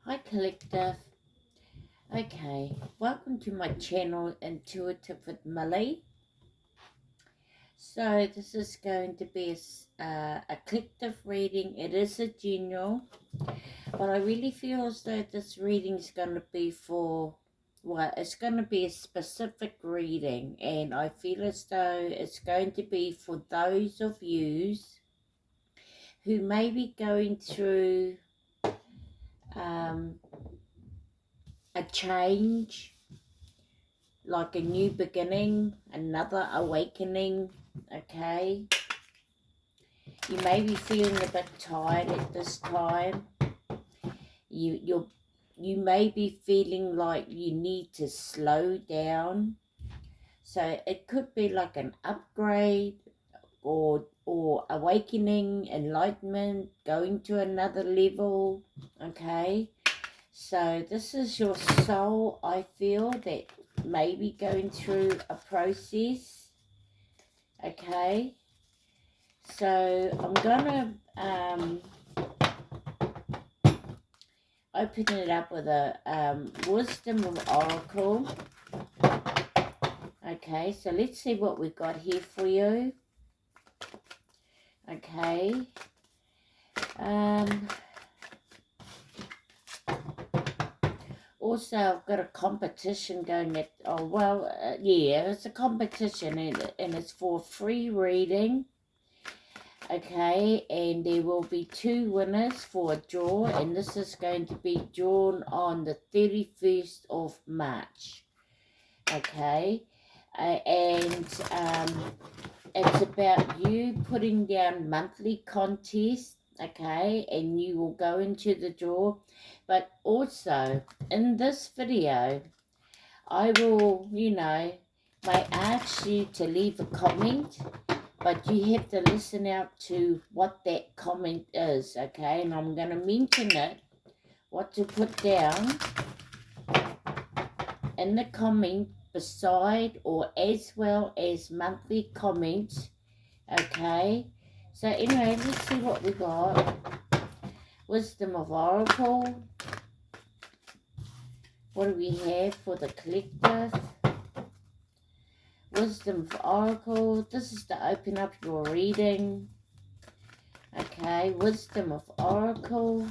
Hi Collective. Okay, welcome to my channel Intuitive with Millie. So this is going to be a collective reading. It is a general, but I really feel as though this reading is going to be it's going to be a specific reading, and I feel as though it's going to be for those of you who may be going through a change, like a new beginning, another awakening. Okay, you may be feeling a bit tired at this time. You may be feeling like you need to slow down. So it could be like an upgrade or awakening, enlightenment, going to another level. Okay, so this is your soul, I feel, that may be going through a process. Okay, so I'm gonna open it up with a wisdom of oracle. Okay, so let's see what we've got here for you. Okay, also I've got a competition going at, yeah, it's a competition, and it's for free reading. Okay, and there will be 2 winners for a draw, and this is going to be drawn on the 31st of March. Okay, and it's about you putting down monthly contests. Okay, and you will go into the draw. But also in this video, I will, may ask you to leave a comment, but you have to listen out to what that comment is, okay? And I'm going to mention it, what to put down in the comment beside or as well as monthly comments, okay? So anyway, let's see what we got. Wisdom of Oracle. What do we have for the collective? Wisdom of Oracle. This is to open up your reading. Okay, Wisdom of Oracle.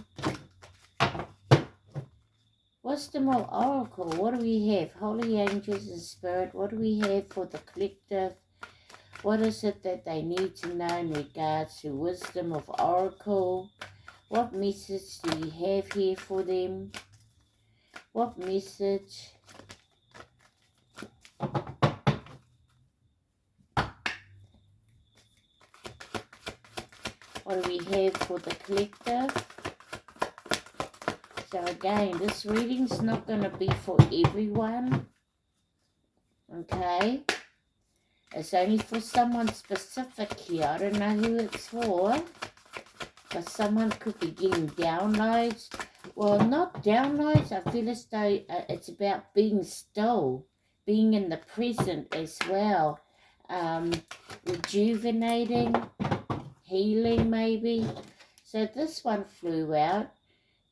Wisdom of Oracle. What do we have? Holy Angels and Spirit. What do we have for the collective? What is it that they need to know in regards to Wisdom of Oracle? What message do we have here for them? What message? What do we have for the collective? So again, this reading's not going to be for everyone. Okay? It's only for someone specific here. I don't know who it's for. But someone could be getting downloads. Well, not downloads. I feel as though it's about being still. Being in the present as well. Rejuvenating. Healing maybe. So this one flew out.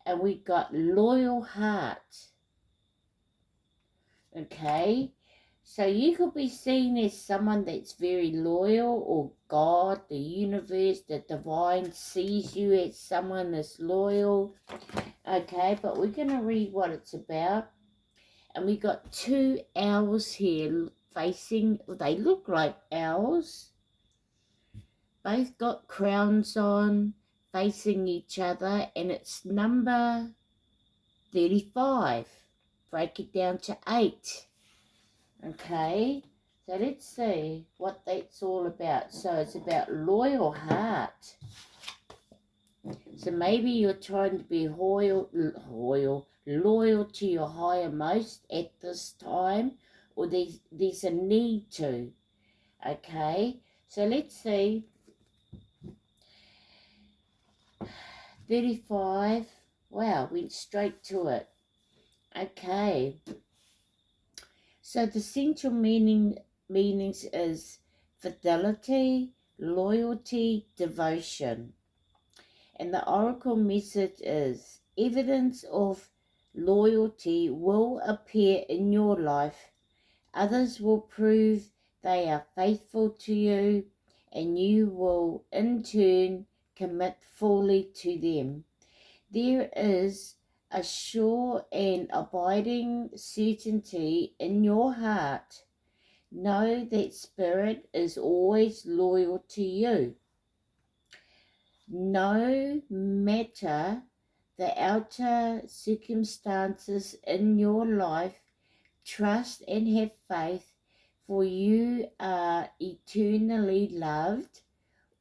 And we got loyal heart. Okay. So you could be seen as someone that's very loyal, or God, the universe, the divine sees you as someone that's loyal. Okay, but we're going to read what it's about. And we got 2 owls here facing, they look like owls. Both got crowns on, facing each other, and it's number 35. Break it down to 8. Okay, so let's see what that's all about. So it's about loyal heart. So maybe you're trying to be loyal to your higher most at this time, or there's a need to. Okay, so let's see. 35. Wow, went straight to it. Okay. So the central meanings is fidelity, loyalty, devotion. And the oracle message is evidence of loyalty will appear in your life. Others will prove they are faithful to you, and you will in turn commit fully to them. There is a sure and abiding certainty in your heart. Know that Spirit is always loyal to you. No matter the outer circumstances in your life, trust and have faith, for you are eternally loved,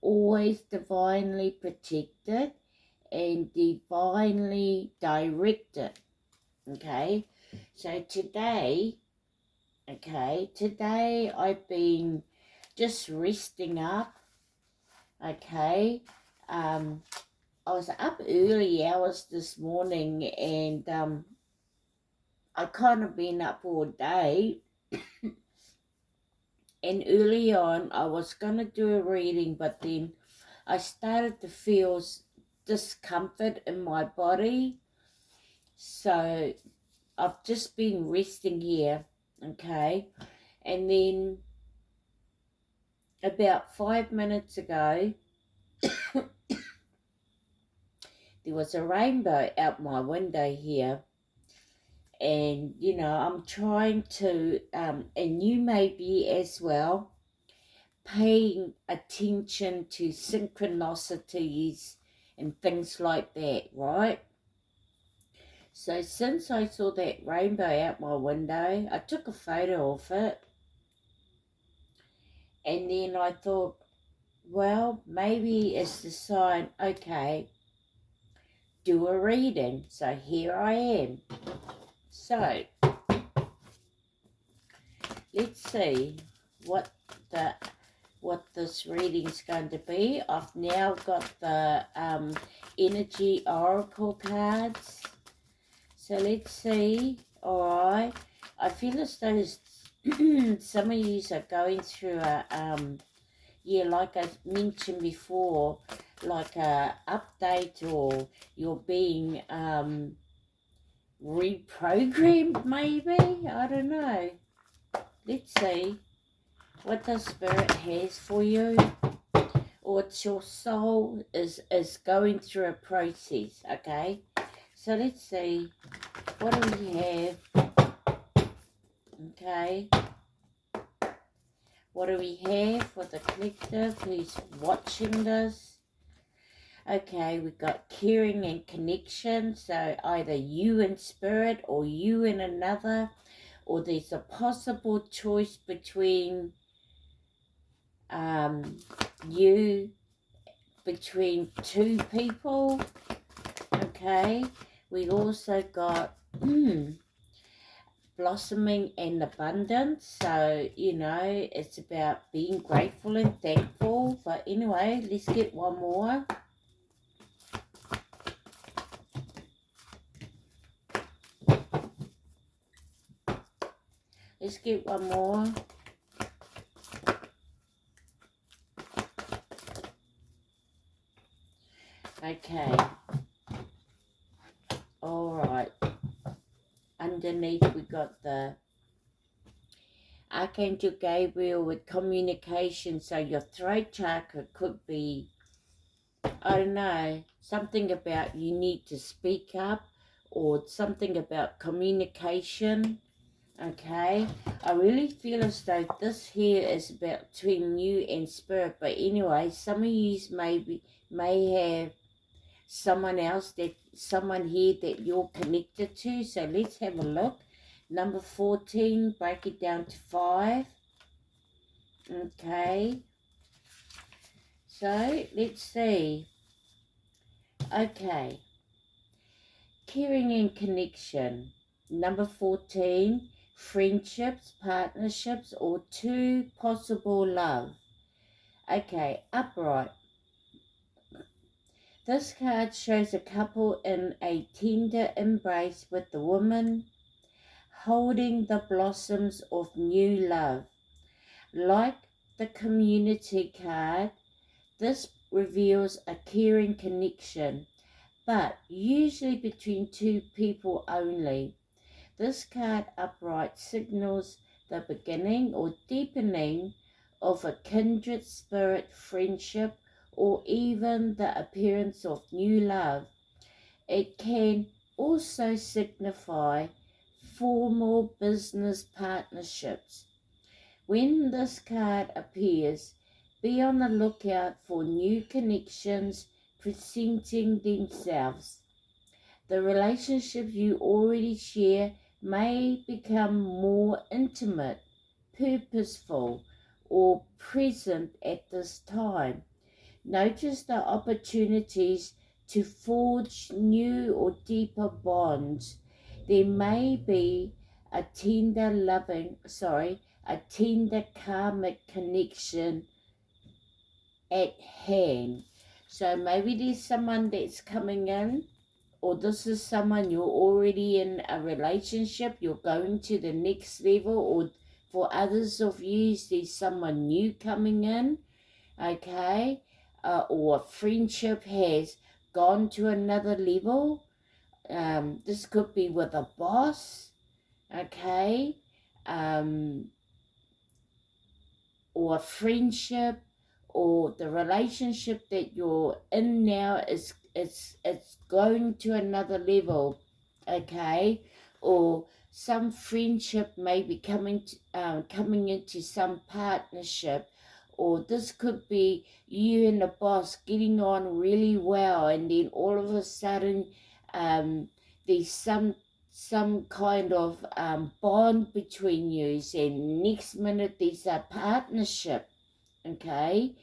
always divinely protected, and divinely directed. Okay, so today I've been just resting up. Okay, I was up early hours this morning, and I kind of been up all day. And early on, I was going to do a reading, but then I started to feel discomfort in my body. So I've just been resting here, okay? And then about 5 minutes ago, there was a rainbow out my window here. And, you know, I'm trying to, and you may be as well, paying attention to synchronicities and things like that, right? So since I saw that rainbow out my window, I took a photo of it, and then I thought, well, maybe it's the sign, okay, do a reading. So here I am. So let's see what this reading's going to be. I've now got the energy oracle cards. So let's see. Alright. I feel as though some of you are going through a like I mentioned before, like a update, or you're being reprogrammed maybe. I don't know. Let's see what the Spirit has for you, or it's your soul is going through a process. Okay, so let's see, what do we have? Okay, what do we have for the collective who's watching this? Okay, we've got caring and connection, so either you and Spirit or you and another, or there's a possible choice between you between two people. Okay, we also got blossoming and abundance, so you know it's about being grateful and thankful. But anyway, let's get one more. Let's get one more. Okay. Alright. Underneath we got the Archangel Gabriel with communication. So your throat chakra could be, I don't know, something about you need to speak up, or something about communication. Okay, I really feel as though this here is about between you and Spirit. But anyway, some of you may have someone here that you're connected to. So let's have a look. Number 14, break it down to 5. Okay, so let's see. Okay, caring and connection. Number 14, friendships, partnerships, or two possible love. Okay, upright. This card shows a couple in a tender embrace with the woman holding the blossoms of new love. Like the community card, this reveals a caring connection, but usually between two people only. This card upright signals the beginning or deepening of a kindred spirit friendship or even the appearance of new love. It can also signify formal business partnerships. When this card appears, be on the lookout for new connections presenting themselves. The relationship you already share may become more intimate, purposeful, or present at this time. Notice the opportunities to forge new or deeper bonds. There may be a tender karmic connection at hand. So maybe there's someone that's coming in, or this is someone you're already in a relationship, you're going to the next level, or for others of you, there's someone new coming in, okay? Or friendship has gone to another level. This could be with a boss, okay? Or a friendship, or the relationship that you're in now is it's going to another level, okay? Or some friendship may be coming into some partnership, or this could be you and the boss getting on really well, and then all of a sudden there's some kind of bond between you, and next minute there's a partnership, okay?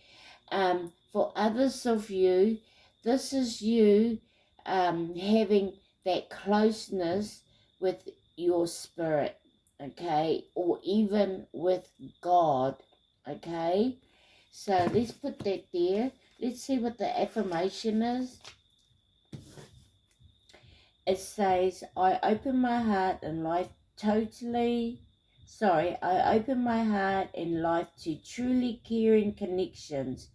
For others of you, this is you having that closeness with your spirit, okay? Or even with God, okay? So let's put that there. Let's see what the affirmation is. It says, I open my heart and life I open my heart and life to truly caring connections.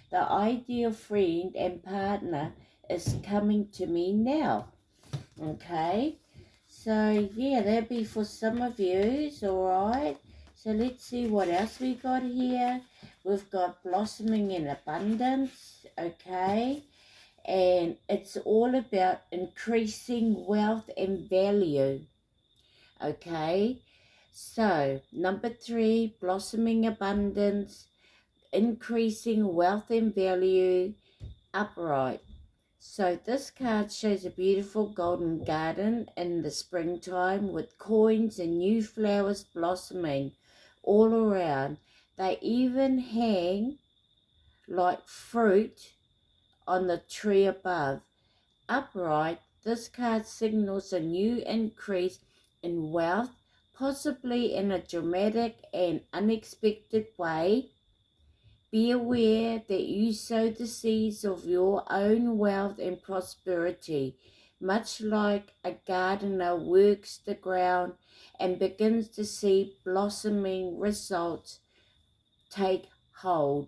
The ideal friend and partner is coming to me now. Okay, so yeah, that'd be for some of you, alright. So let's see what else we got here. We've got blossoming in abundance, okay, and it's all about increasing wealth and value, okay. So number 3, blossoming abundance, increasing wealth and value, upright. So this card shows a beautiful golden garden in the springtime with coins and new flowers blossoming all around. They even hang like fruit on the tree above. Upright, this card signals a new increase in wealth, possibly in a dramatic and unexpected way. Be aware that you sow the seeds of your own wealth and prosperity, much like a gardener works the ground and begins to see blossoming results take hold.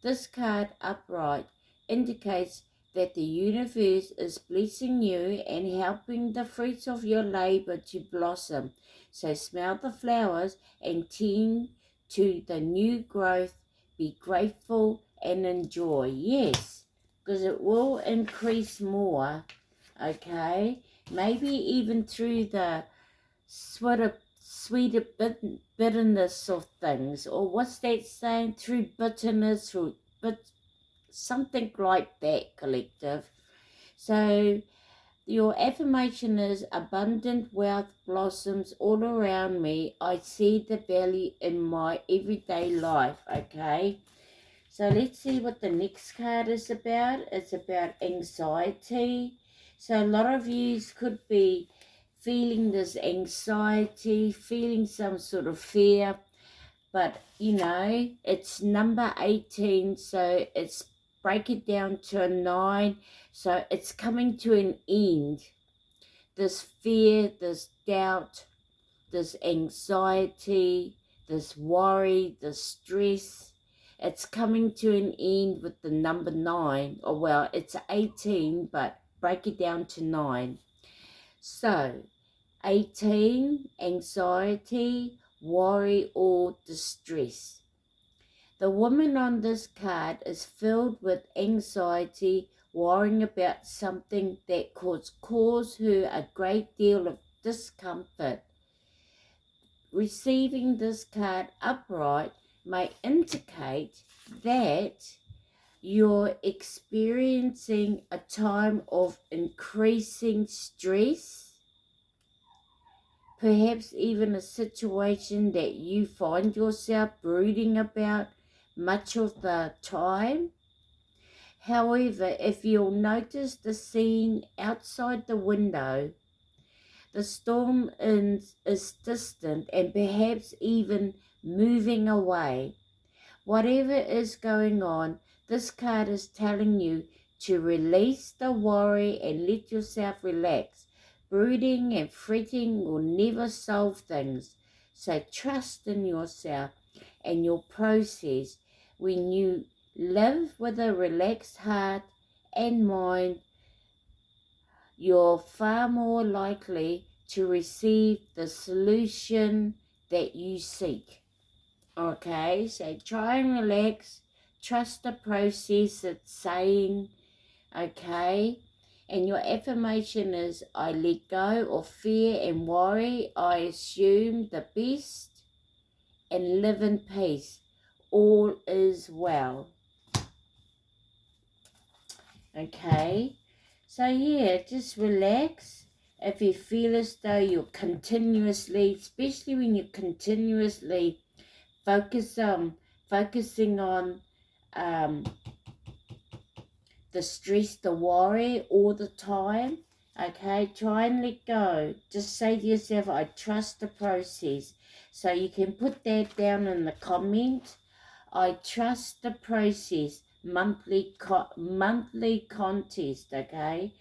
This card upright indicates that the universe is blessing you and helping the fruits of your labor to blossom. So smell the flowers and tend to the new growth. Be grateful and enjoy. Yes, because it will increase more, okay? Maybe even through the sweeter bitterness of things, or what's that saying, through bitterness, or something like that, collective. So your affirmation is abundant wealth blossoms all around me. I see the value in my everyday life, okay? So let's see what the next card is about. It's about anxiety. So a lot of you could be feeling this anxiety, feeling some sort of fear, but you know, it's number 18, so it's break it down to a 9, so it's coming to an end. This fear, this doubt, this anxiety, this worry, this stress, it's coming to an end with the number 9. Or well, it's 18, but break it down to 9. So, 18, anxiety, worry, or distress. The woman on this card is filled with anxiety, worrying about something that could cause her a great deal of discomfort. Receiving this card upright may indicate that you're experiencing a time of increasing stress, perhaps even a situation that you find yourself brooding about much of the time. However, if you'll notice the scene outside the window, the storm is distant and perhaps even moving away. Whatever is going on, this card is telling you to release the worry and let yourself relax. Brooding and fretting will never solve things. So trust in yourself and your process. When you live with a relaxed heart and mind, you're far more likely to receive the solution that you seek. Okay, so try and relax, trust the process it's saying, okay? And your affirmation is, I let go of fear and worry, I assume the best and live in peace. All is well. Okay, so yeah, just relax. If you feel as though you're continuously, especially when you're continuously focusing on the stress, the worry all the time, okay, try and let go. Just say to yourself, I trust the process. So you can put that down in the comment. I trust the process. Monthly contest, okay,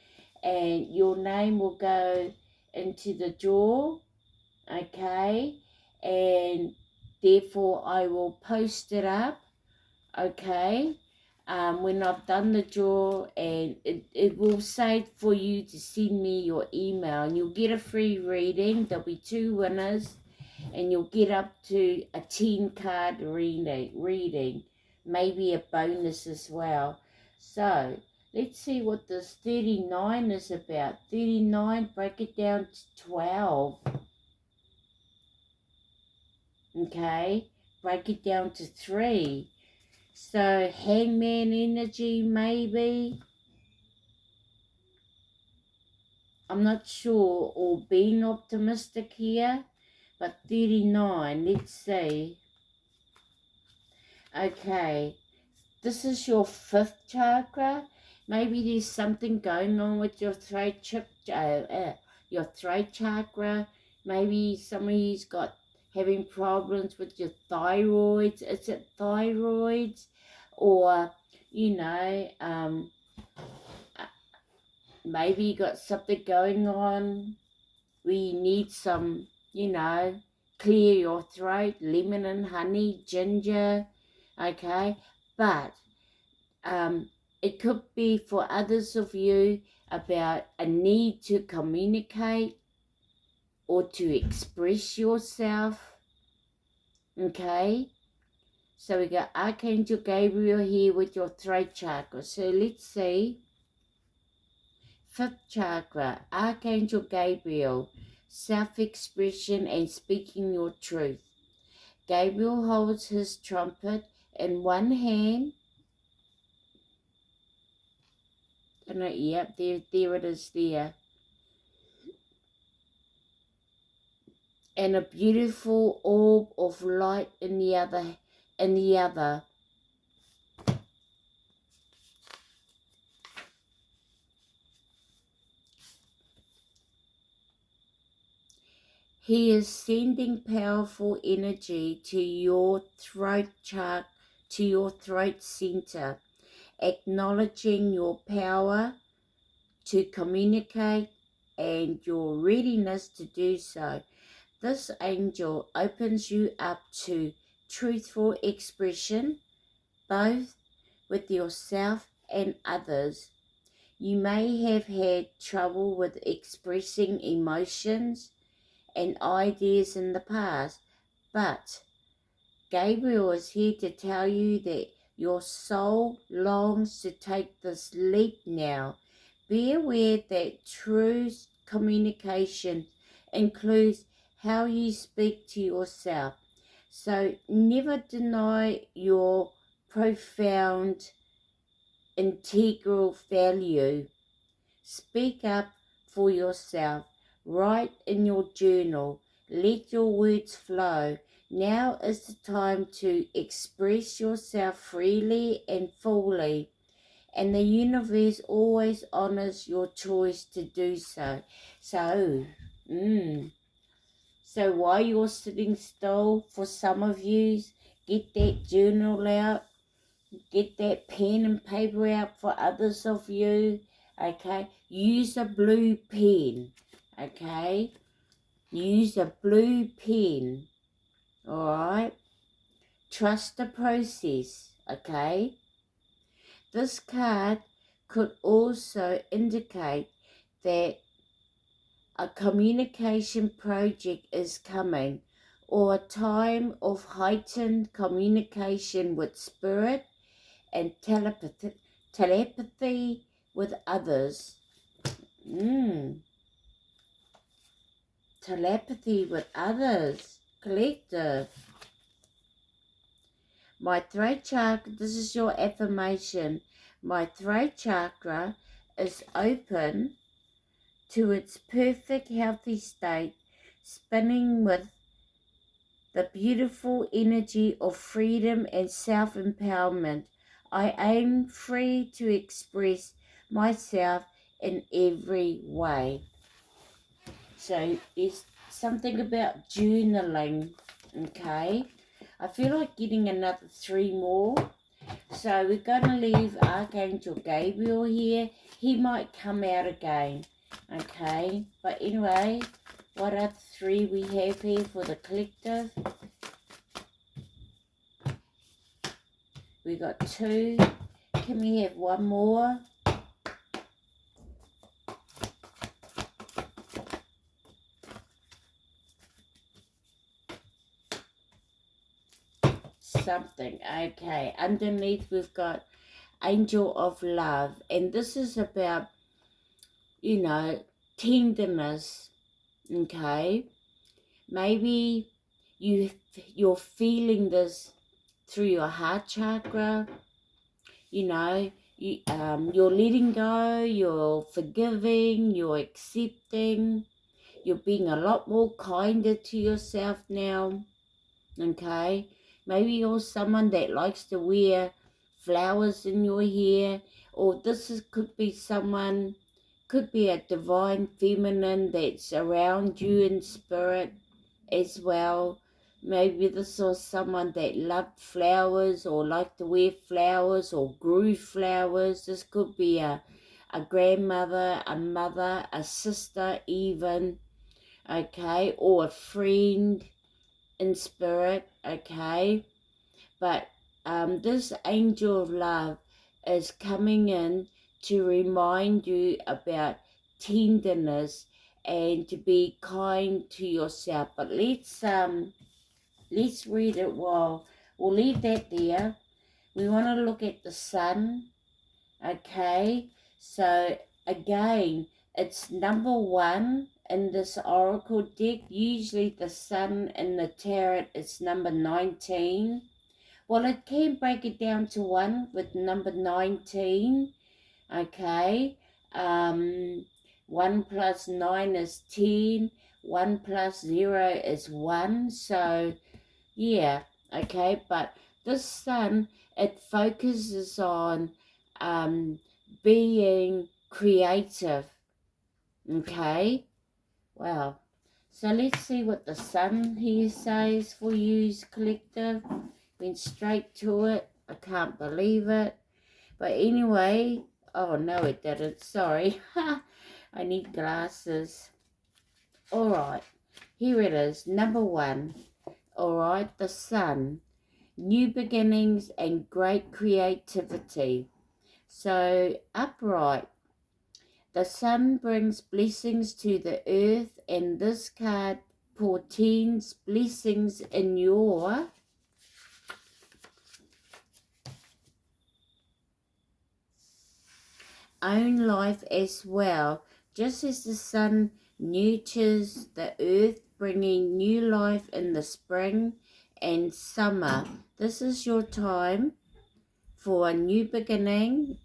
and your name will go into the draw, okay, and therefore I will post it up, okay, when I've done the draw, and it will say for you to send me your email, and you'll get a free reading. There'll be 2 winners, and you'll get up to a 10 card reading, maybe a bonus as well. So let's see what this 39 is about. 39, break it down to 12. Okay, break it down to 3. So hangman energy, maybe. I'm not sure, or being optimistic here. But 39, let's see. Okay, this is your 5th chakra. Maybe there's something going on with your throat chakra. Maybe somebody's got having problems with your thyroid. Is it thyroid? Or, you know, maybe you got something going on. We need some, you know, clear your throat, lemon and honey, ginger, okay? But it could be for others of you about a need to communicate or to express yourself, okay? So we got Archangel Gabriel here with your throat chakra. So let's see. 5th chakra, Archangel Gabriel, self-expression and speaking your truth. Gabriel holds his trumpet in one hand. Yep, there it is there. And a beautiful orb of light in the other. He is sending powerful energy to your throat chakra, to your throat center, acknowledging your power to communicate and your readiness to do so. This angel opens you up to truthful expression, both with yourself and others. You may have had trouble with expressing emotions and ideas in the past, but Gabriel is here to tell you that your soul longs to take this leap now. Be aware that true communication includes how you speak to yourself. So never deny your profound, integral value. Speak up for yourself. Write in your journal. Let your words flow. Now is the time to express yourself freely and fully, and the universe always honors your choice to do so. So while you're sitting still, for some of you, get that journal out, get that pen and paper out for others of you, okay? Use a blue pen, okay? Use a blue pen, all right? Trust the process, okay? This card could also indicate that a communication project is coming, or a time of heightened communication with spirit and telepathy with others. Telepathy with others. Collective. My throat chakra, this is your affirmation. My throat chakra is open to its perfect healthy state, spinning with the beautiful energy of freedom and self-empowerment. I am free to express myself in every way. So it's something about journaling, okay? I feel like getting another 3 more. So we're going to leave Archangel Gabriel here. He might come out again, okay? But anyway, what are the 3 we have here for the collective? We got 2. Can we have 1 more? Something, okay. Underneath we've got Angel of Love, and this is about, you know, tenderness, okay? Maybe you're feeling this through your heart chakra, you know, you're letting go, you're forgiving, you're accepting, you're being a lot more kinder to yourself now, okay? Maybe you're someone that likes to wear flowers in your hair, or could be someone, could be a divine feminine that's around you in spirit as well. Maybe this was someone that loved flowers or liked to wear flowers or grew flowers. This could be a grandmother, a mother, a sister even, okay, or a friend in spirit, okay? But this angel of love is coming in to remind you about tenderness and to be kind to yourself. But let's read it. Well, we'll leave that there. We want to look at the sun, okay? So again, it's number 1 in this oracle deck. Usually the sun in the tarot is number 19. Well, it can break it down to 1 with number 19, okay? 1 plus 9 is 10. 1 plus 0 is 1. So, yeah, okay? But this sun, it focuses on being creative, okay? Wow. So let's see what the sun here says for you, collective. Went straight to it. I can't believe it. But anyway, oh no it didn't, sorry. I need glasses. Alright, here it is, number 1. Alright, the sun. New beginnings and great creativity. So, upright. The sun brings blessings to the earth, and this card portends blessings in your own life as well. Just as the sun nurtures the earth, bringing new life in the spring and summer, this is your time for a new beginning,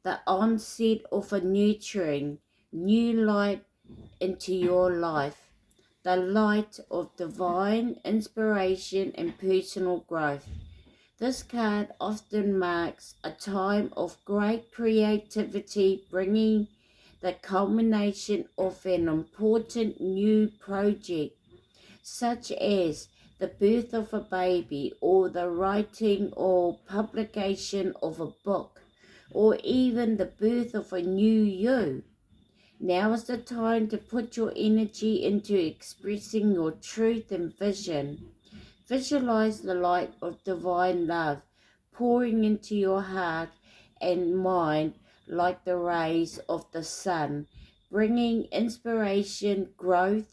the onset of a nurturing new light into your life, the light of divine inspiration and personal growth. This card often marks a time of great creativity, bringing the culmination of an important new project, such as the birth of a baby or the writing or publication of a book, or even the birth of a new you. Now is the time to put your energy into expressing your truth and vision. Visualize the light of divine love pouring into your heart and mind like the rays of the sun, bringing inspiration, growth,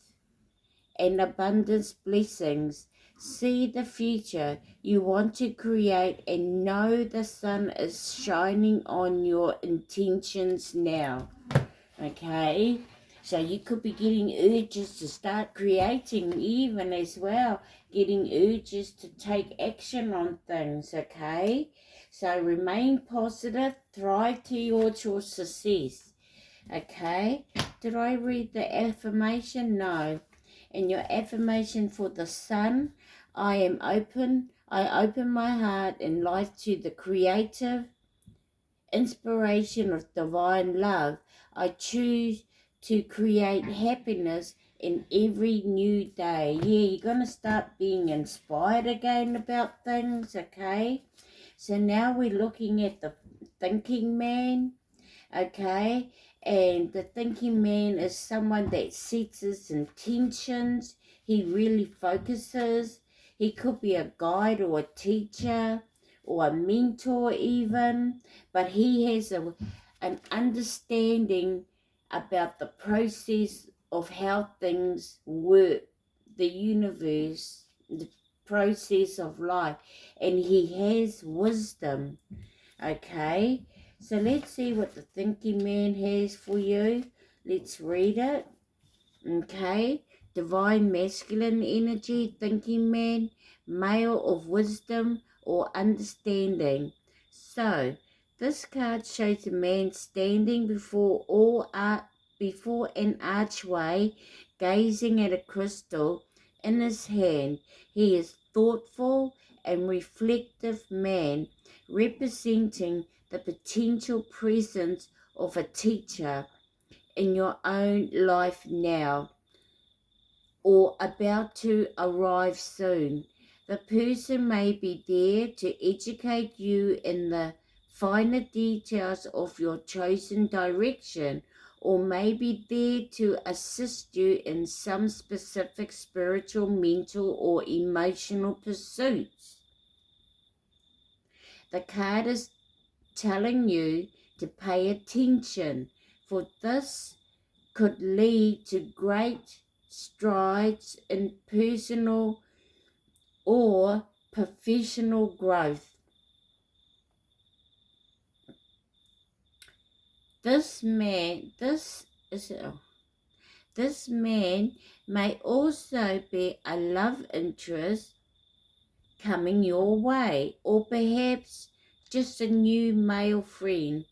and abundance blessings. See the future you want to create and know the sun is shining on your intentions now. Okay, so you could be getting urges to start creating even as well, getting urges to take action on things. Okay, so remain positive, thrive towards your success. Okay, did I read the affirmation? No. And your affirmation for the sun: I open my heart and life to the creative inspiration of divine love. I choose to create happiness in every new day. Yeah, you're going to start being inspired again about things, okay? So now we're looking at the thinking man, okay? And the thinking man is someone that sets his intentions. He really focuses. He could be a guide or a teacher or a mentor even, but he has an understanding about the process of how things work, the universe, the process of life, and he has wisdom, okay? So let's see what the thinking man has for you. Let's read it. Okay. Divine masculine energy, thinking man, male of wisdom or understanding. So this card shows a man standing before an archway, gazing at a crystal in his hand. He is thoughtful and reflective man, representing the potential presence of a teacher in your own life now or about to arrive soon. The person may be there to educate you in the finer details of your chosen direction, or may be there to assist you in some specific spiritual, mental, or emotional pursuits. The card is telling you to pay attention, for this could lead to great strides in personal or professional growth. This man may also be a love interest coming your way, or perhaps just a new male friend.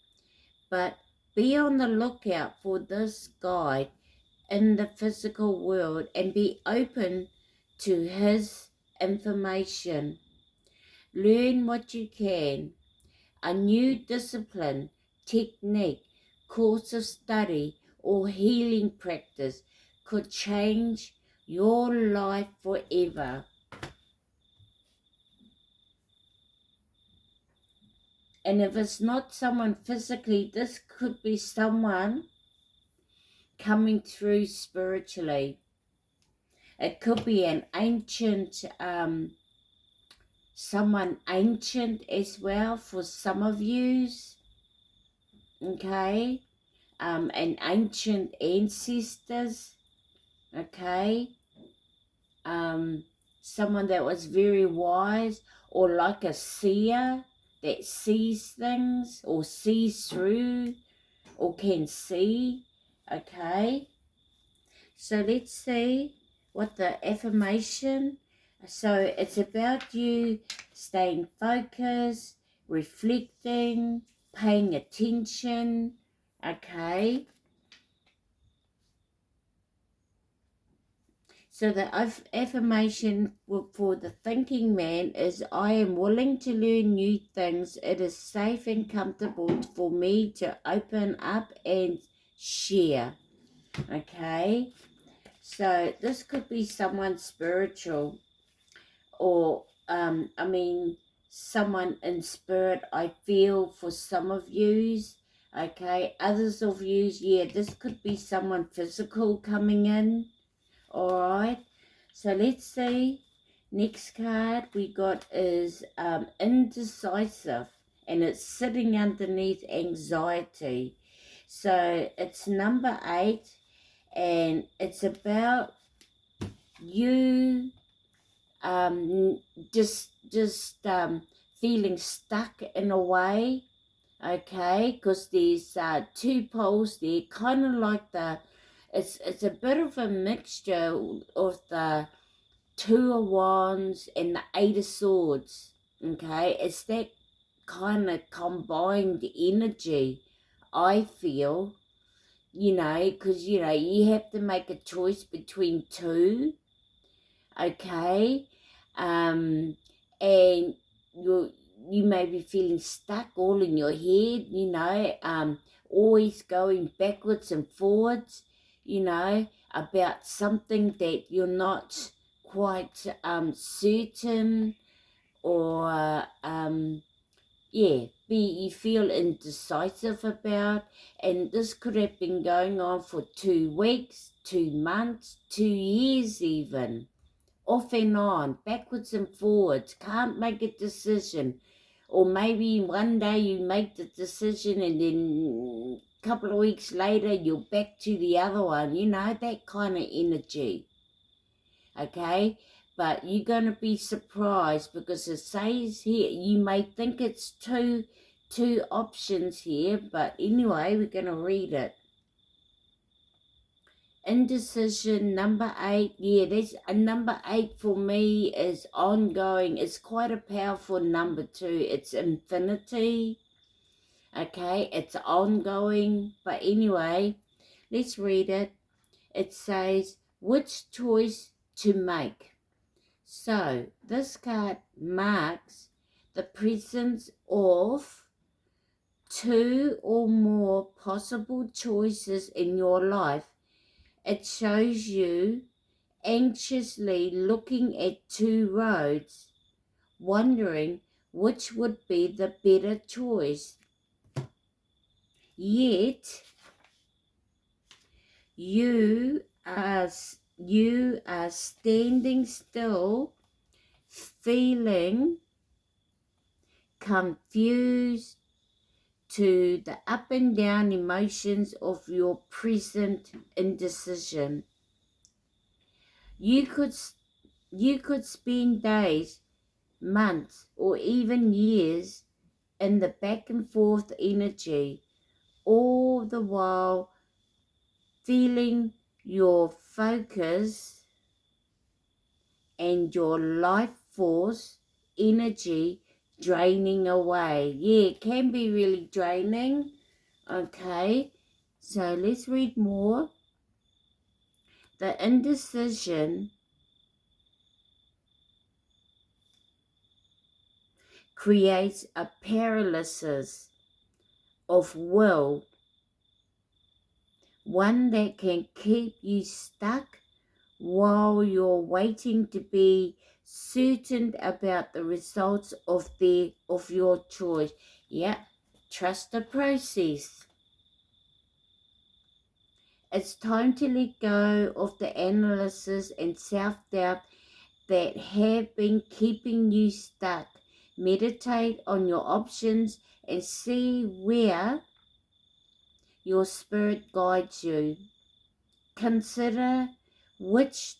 But be on the lookout for this guide in the physical world and be open to his information. Learn what you can. A new discipline, technique, course of study, or healing practice could change your life forever. And if it's not someone physically, this could be someone coming through spiritually. It could be an ancient, someone ancient as well for some of yous. okay, and ancient ancestors, okay, someone that was very wise, or like a seer that sees things or sees through or can see, okay. So let's see what the affirmation, so it's about you staying focused, reflecting, paying attention, okay. So the affirmation for the thinking man is, I am willing to learn new things. It is safe and comfortable for me to open up and share. Okay, so this could be someone spiritual, or I mean someone in spirit, I feel, for some of yous. Okay, others of yous, yeah, this could be someone physical coming in. Alright, so let's see. Next card we got is indecisive, and it's sitting underneath anxiety. So it's number 8, and it's about you just feeling stuck in a way, okay, because there's 2 poles there, kind of like it's a bit of a mixture of the 2 of Wands and the 8 of Swords, okay. It's that kind of combined energy, I feel, because you have to make a choice between 2, okay, and you may be feeling stuck all in your head, always going backwards and forwards, about something that you're not quite certain, or you feel indecisive about, and this could have been going on for 2 weeks, 2 months, 2 years even, off and on, backwards and forwards, can't make a decision. Or maybe one day you make the decision and then a couple of weeks later you're back to the other one, that kind of energy, okay. But you're going to be surprised, because it says here, you may think it's two options here, but anyway, we're going to read it. Indecision, number 8. Yeah, there's a number 8 for me is ongoing. It's quite a powerful number too. It's infinity. Okay, it's ongoing. But anyway, let's read it. It says, which choice to make? So this card marks the presence of 2 or more possible choices in your life. It shows you anxiously looking at 2 roads, wondering which would be the better choice. Yet, you are standing still, feeling confused to the up and down emotions of your present indecision. You could spend days, months, or even years in the back and forth energy, all the while feeling your focus and your life force energy draining away. Yeah, it can be really draining. Okay, so let's read more. The indecision creates a paralysis of will, one that can keep you stuck while you're waiting to be certain about the results of your choice. Yeah, trust the process. It's time to let go of the analysis and self-doubt that have been keeping you stuck. Meditate on your options and see where your spirit guides you. Consider which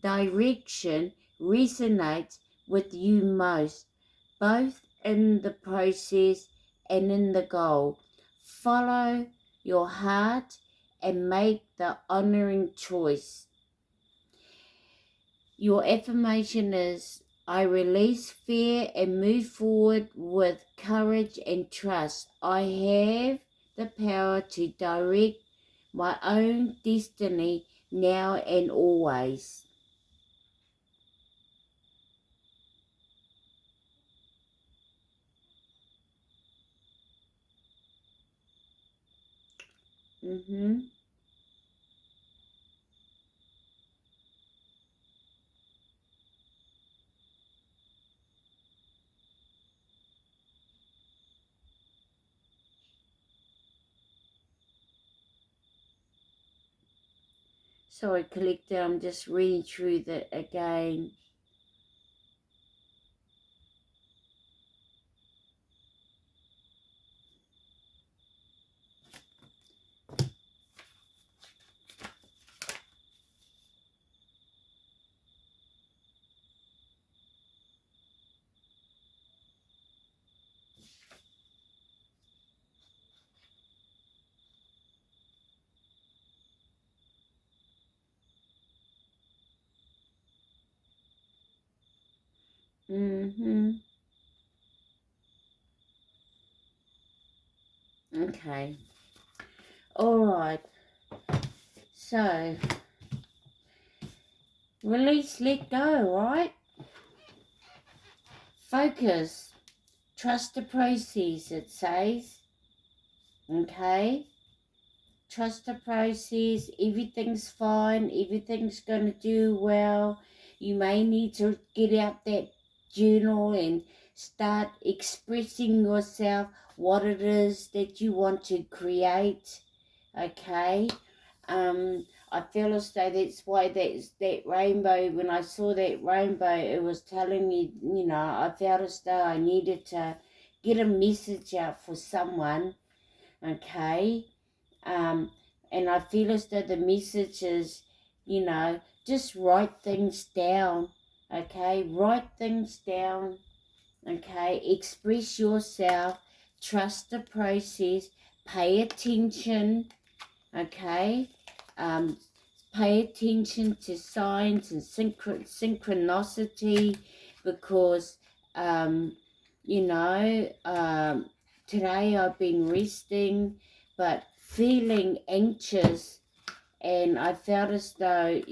direction resonates with you most, both in the process and in the goal. Follow your heart and make the honoring choice. Your affirmation is, I release fear and move forward with courage and trust. I have the power to direct my own destiny now and always. Sorry, collector, I'm just reading through that again. Okay. Alright. So, release, let go, right? Focus. Trust the process, it says. Okay? Trust the process. Everything's fine. Everything's going to do well. You may need to get out that journal and start expressing yourself, what it is that you want to create. Okay? I feel as though that's why that rainbow, when I saw that rainbow, it was telling me, I felt as though I needed to get a message out for someone, okay? And I feel as though the message is, just write things down, okay? Write things down, okay? Express yourself, trust the process, pay attention, okay? Pay attention to signs and synchronicity, because, today I've been resting, but feeling anxious, and I felt as though,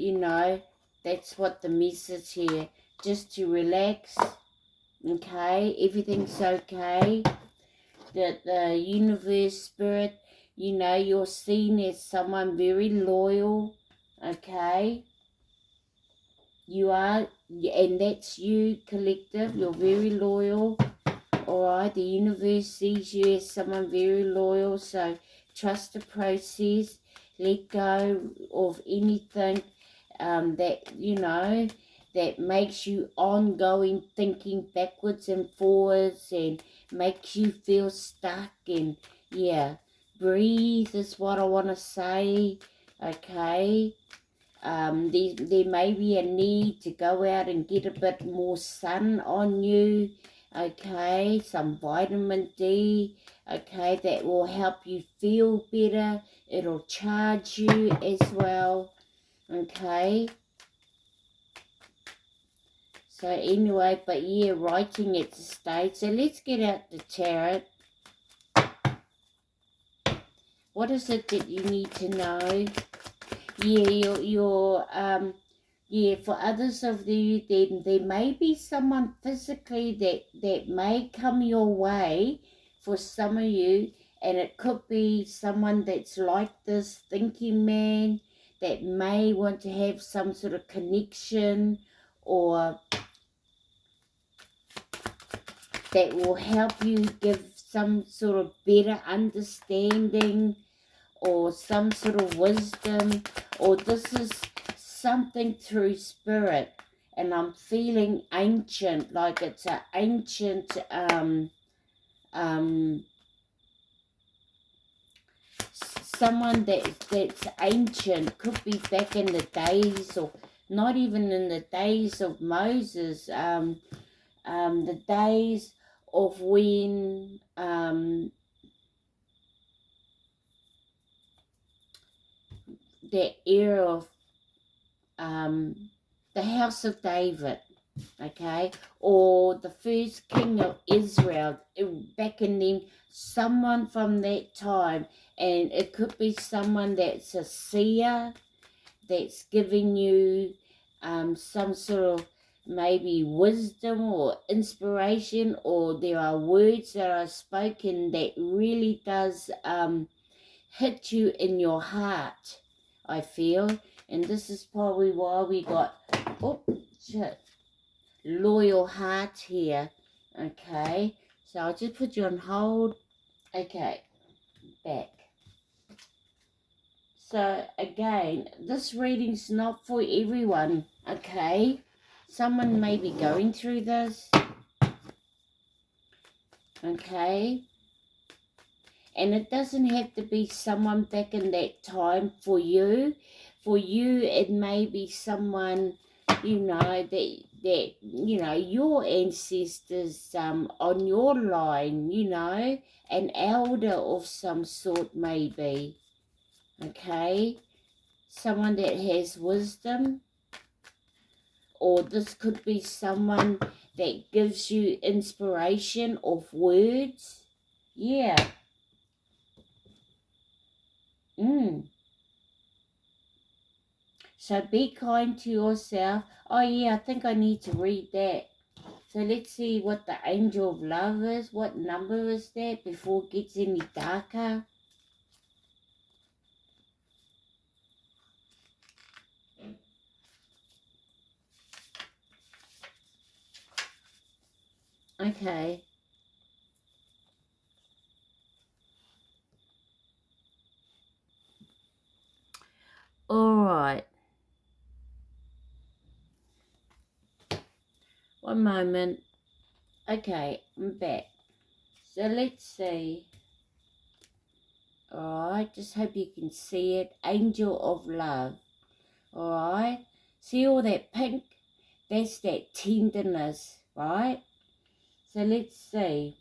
that's what the message here, just to relax, okay? Everything's okay. That the universe, spirit, you're seen as someone very loyal, okay? You are, and that's you, collective. You're very loyal, alright? The universe sees you as someone very loyal, so trust the process. Let go of anything that, that makes you ongoing thinking backwards and forwards and makes you feel stuck. And breathe is what I want to say, okay? There may be a need to go out and get a bit more sun on you, okay? Some vitamin D, okay? That will help you feel better. It'll charge you as well, okay? So anyway, but writing at the stage. So let's get out the tarot. What is it that you need to know? For others of you, then there may be someone physically that may come your way for some of you, and it could be someone that's like this thinking man that may want to have some sort of connection, or that will help you give some sort of better understanding or some sort of wisdom, or this is something through spirit, and I'm feeling ancient, like it's an ancient someone that's ancient, could be back in the days, or not even in the days of Moses, the days of when the era of the house of David, okay, or the first king of Israel, back in them, someone from that time. And it could be someone that's a seer, that's giving you some sort of maybe wisdom or inspiration, or there are words that are spoken that really does hit you in your heart, I feel. And this is probably why we got loyal heart here. Okay, so I'll just put you on hold. Okay, back. So again, this reading's not for everyone, okay? Someone may be going through this, okay? And it doesn't have to be someone back in that time for you. For you, it may be someone, that your ancestors on your line, an elder of some sort maybe, okay? Someone that has wisdom, or this could be someone that gives you inspiration of words. Yeah. So be kind to yourself. Oh yeah, I think I need to read that. So let's see what the angel of love is. What number is that before it gets any darker? Okay. All right. One moment. Okay, I'm back. So let's see. Alright, just hope you can see it. Angel of love. Alright? See all that pink? That's that tenderness, right? So let's see.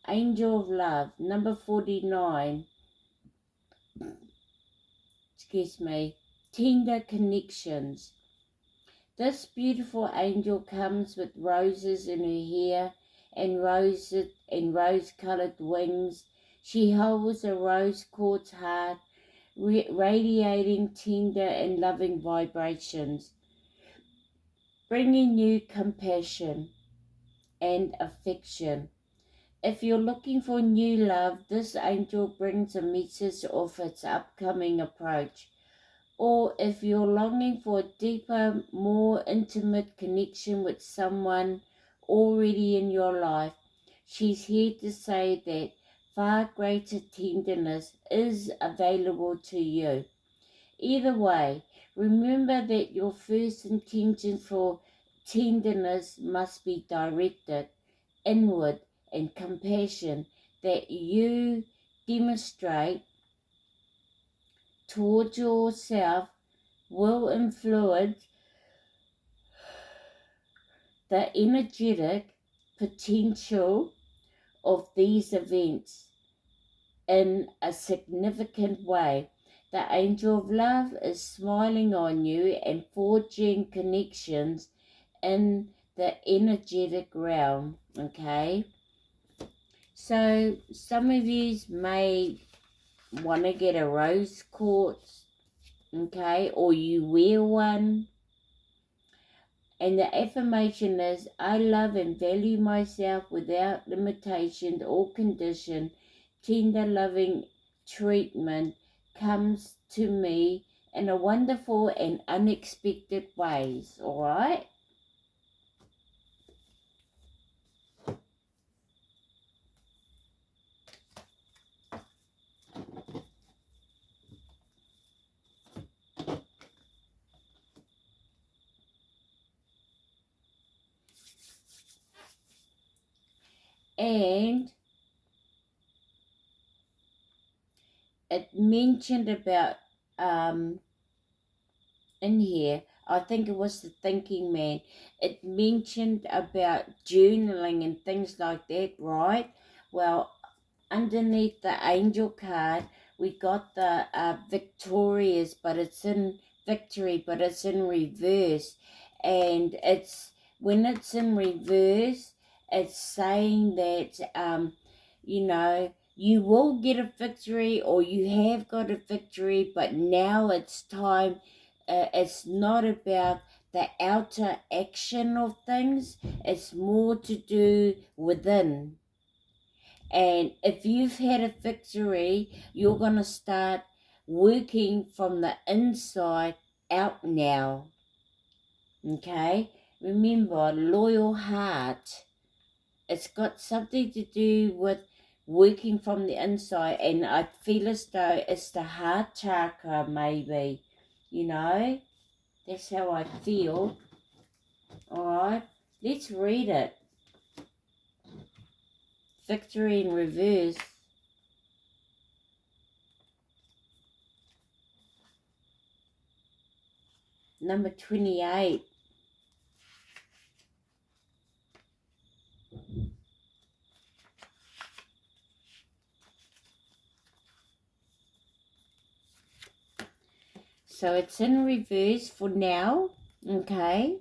Angel of love, number 49. Excuse me. Tender connections. This beautiful angel comes with roses in her hair and rose-colored wings. She holds a rose quartz heart, radiating tender and loving vibrations, bringing you compassion and affection. If you're looking for new love, this angel brings a message of its upcoming approach. Or if you're longing for a deeper, more intimate connection with someone already in your life, she's here to say that far greater tenderness is available to you. Either way, remember that your first intention for tenderness must be directed inward, and compassion that you demonstrate towards yourself will influence the energetic potential of these events in a significant way. The angel of love is smiling on you and forging connections in the energetic realm, okay? So some of you may want to get a rose quartz, okay, or you wear one. And the affirmation is, I love and value myself without limitation or condition. Tender loving treatment comes to me in a wonderful and unexpected ways, all right? And it mentioned about in here, I think it was the Thinking Man, it mentioned about journaling and things like that, right? Well, underneath the angel card, we got the victorious, but it's in victory, but it's in reverse. And it's when it's in reverse, it's saying that, you know, you will get a victory or you have got a victory, but now it's time. It's not about the outer action of things, it's more to do within. And if you've had a victory, you're going to start working from the inside out now. Okay? Remember, loyal heart. It's got something to do with working from the inside. And I feel as though it's the heart chakra, maybe. You know? That's how I feel. Alright? Let's read it. Victory in reverse. Number 28. So it's in reverse for now, okay?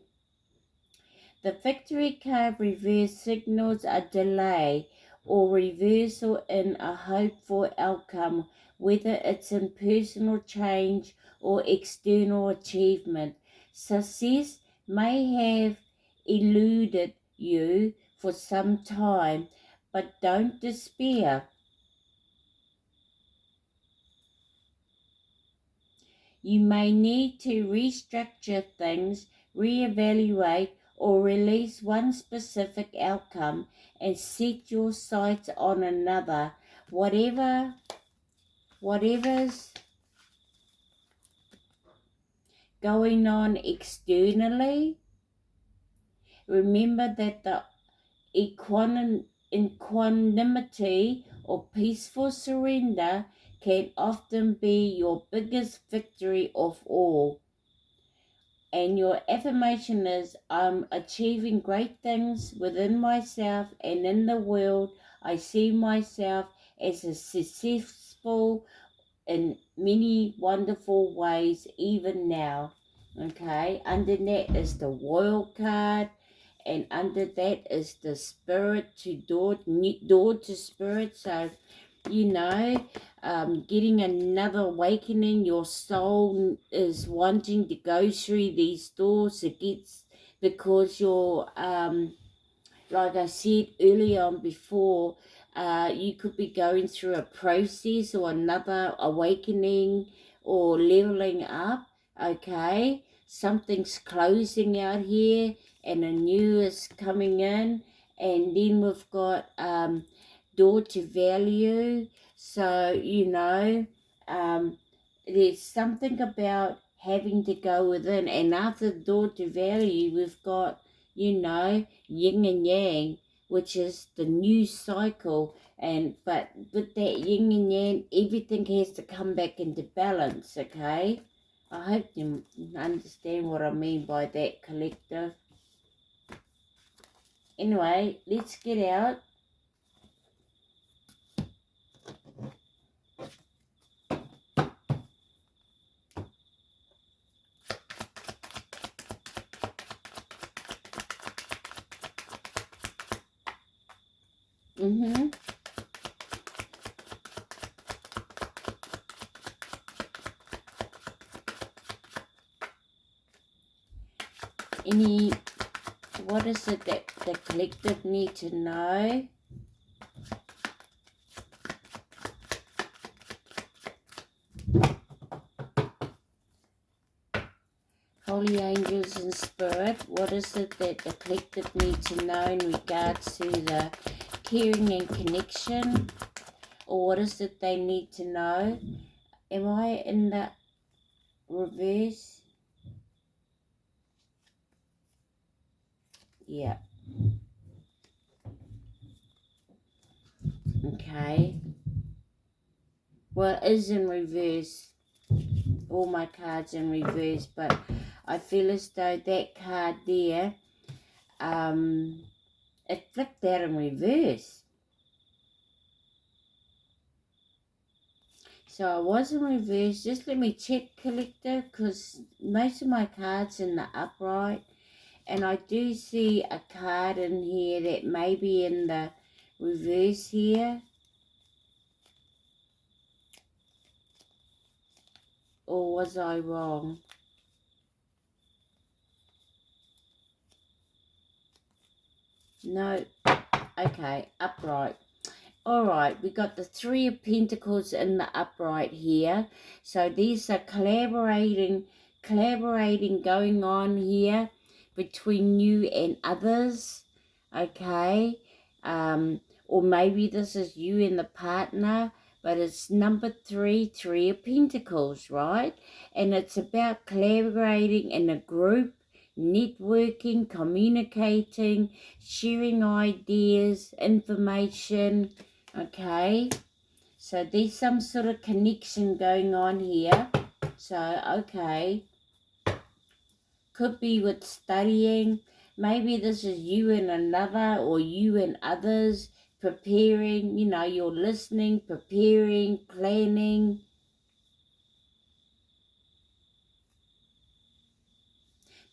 The victory card reverse signals a delay or reversal in a hoped for outcome, whether it's in personal change or external achievement. Success may have eluded you for some time, but don't despair. You may need to restructure things, reevaluate, or release one specific outcome and set your sights on another. Whatever's going on externally, remember that the equanimity or peaceful surrender can often be your biggest victory of all. And your affirmation is, I'm achieving great things within myself and in the world. I see myself as a successful in many wonderful ways, even now. Okay, under that is the Royal card, and under that is the Spirit to door to Spirit. So, you know, getting another awakening. Your soul is wanting to go through these doors. It gets because you're like I said earlier on before, you could be going through a process or another awakening or leveling up. Okay, something's closing out here and a new is coming in, and then we've got door to value. So you know, there's something about having to go within, and after the door to value, we've got, you know, yin and yang, which is the new cycle. And but with that yin and yang, everything has to come back into balance. Okay, I hope you understand what I mean by that, collective. Anyway, let's get out. Any, what is it that the collective need to know? Holy angels and spirit, what is it that the collective need to know in regards to the caring and connection? Or what is it they need to know? Am I in the reverse? Yeah. Okay. Well, it is in reverse. All my cards in reverse, but I feel as though that card there, it flipped out in reverse. So I was in reverse. Just let me check, collector, because most of my cards in the upright, and I do see a card in here that may be in the reverse here. Or was I wrong? No. Okay, upright. Alright, we got the Three of Pentacles in the upright here. So these are collaborating going on here between you and others. Okay. Or maybe this is you and the partner, but it's number 3, Three of Pentacles, right? And it's about collaborating in a group, networking, communicating, sharing ideas, information. Okay, so there's some sort of connection going on here. So, okay, could be with studying. Maybe this is you and another, or you and others preparing, you're listening, preparing, planning.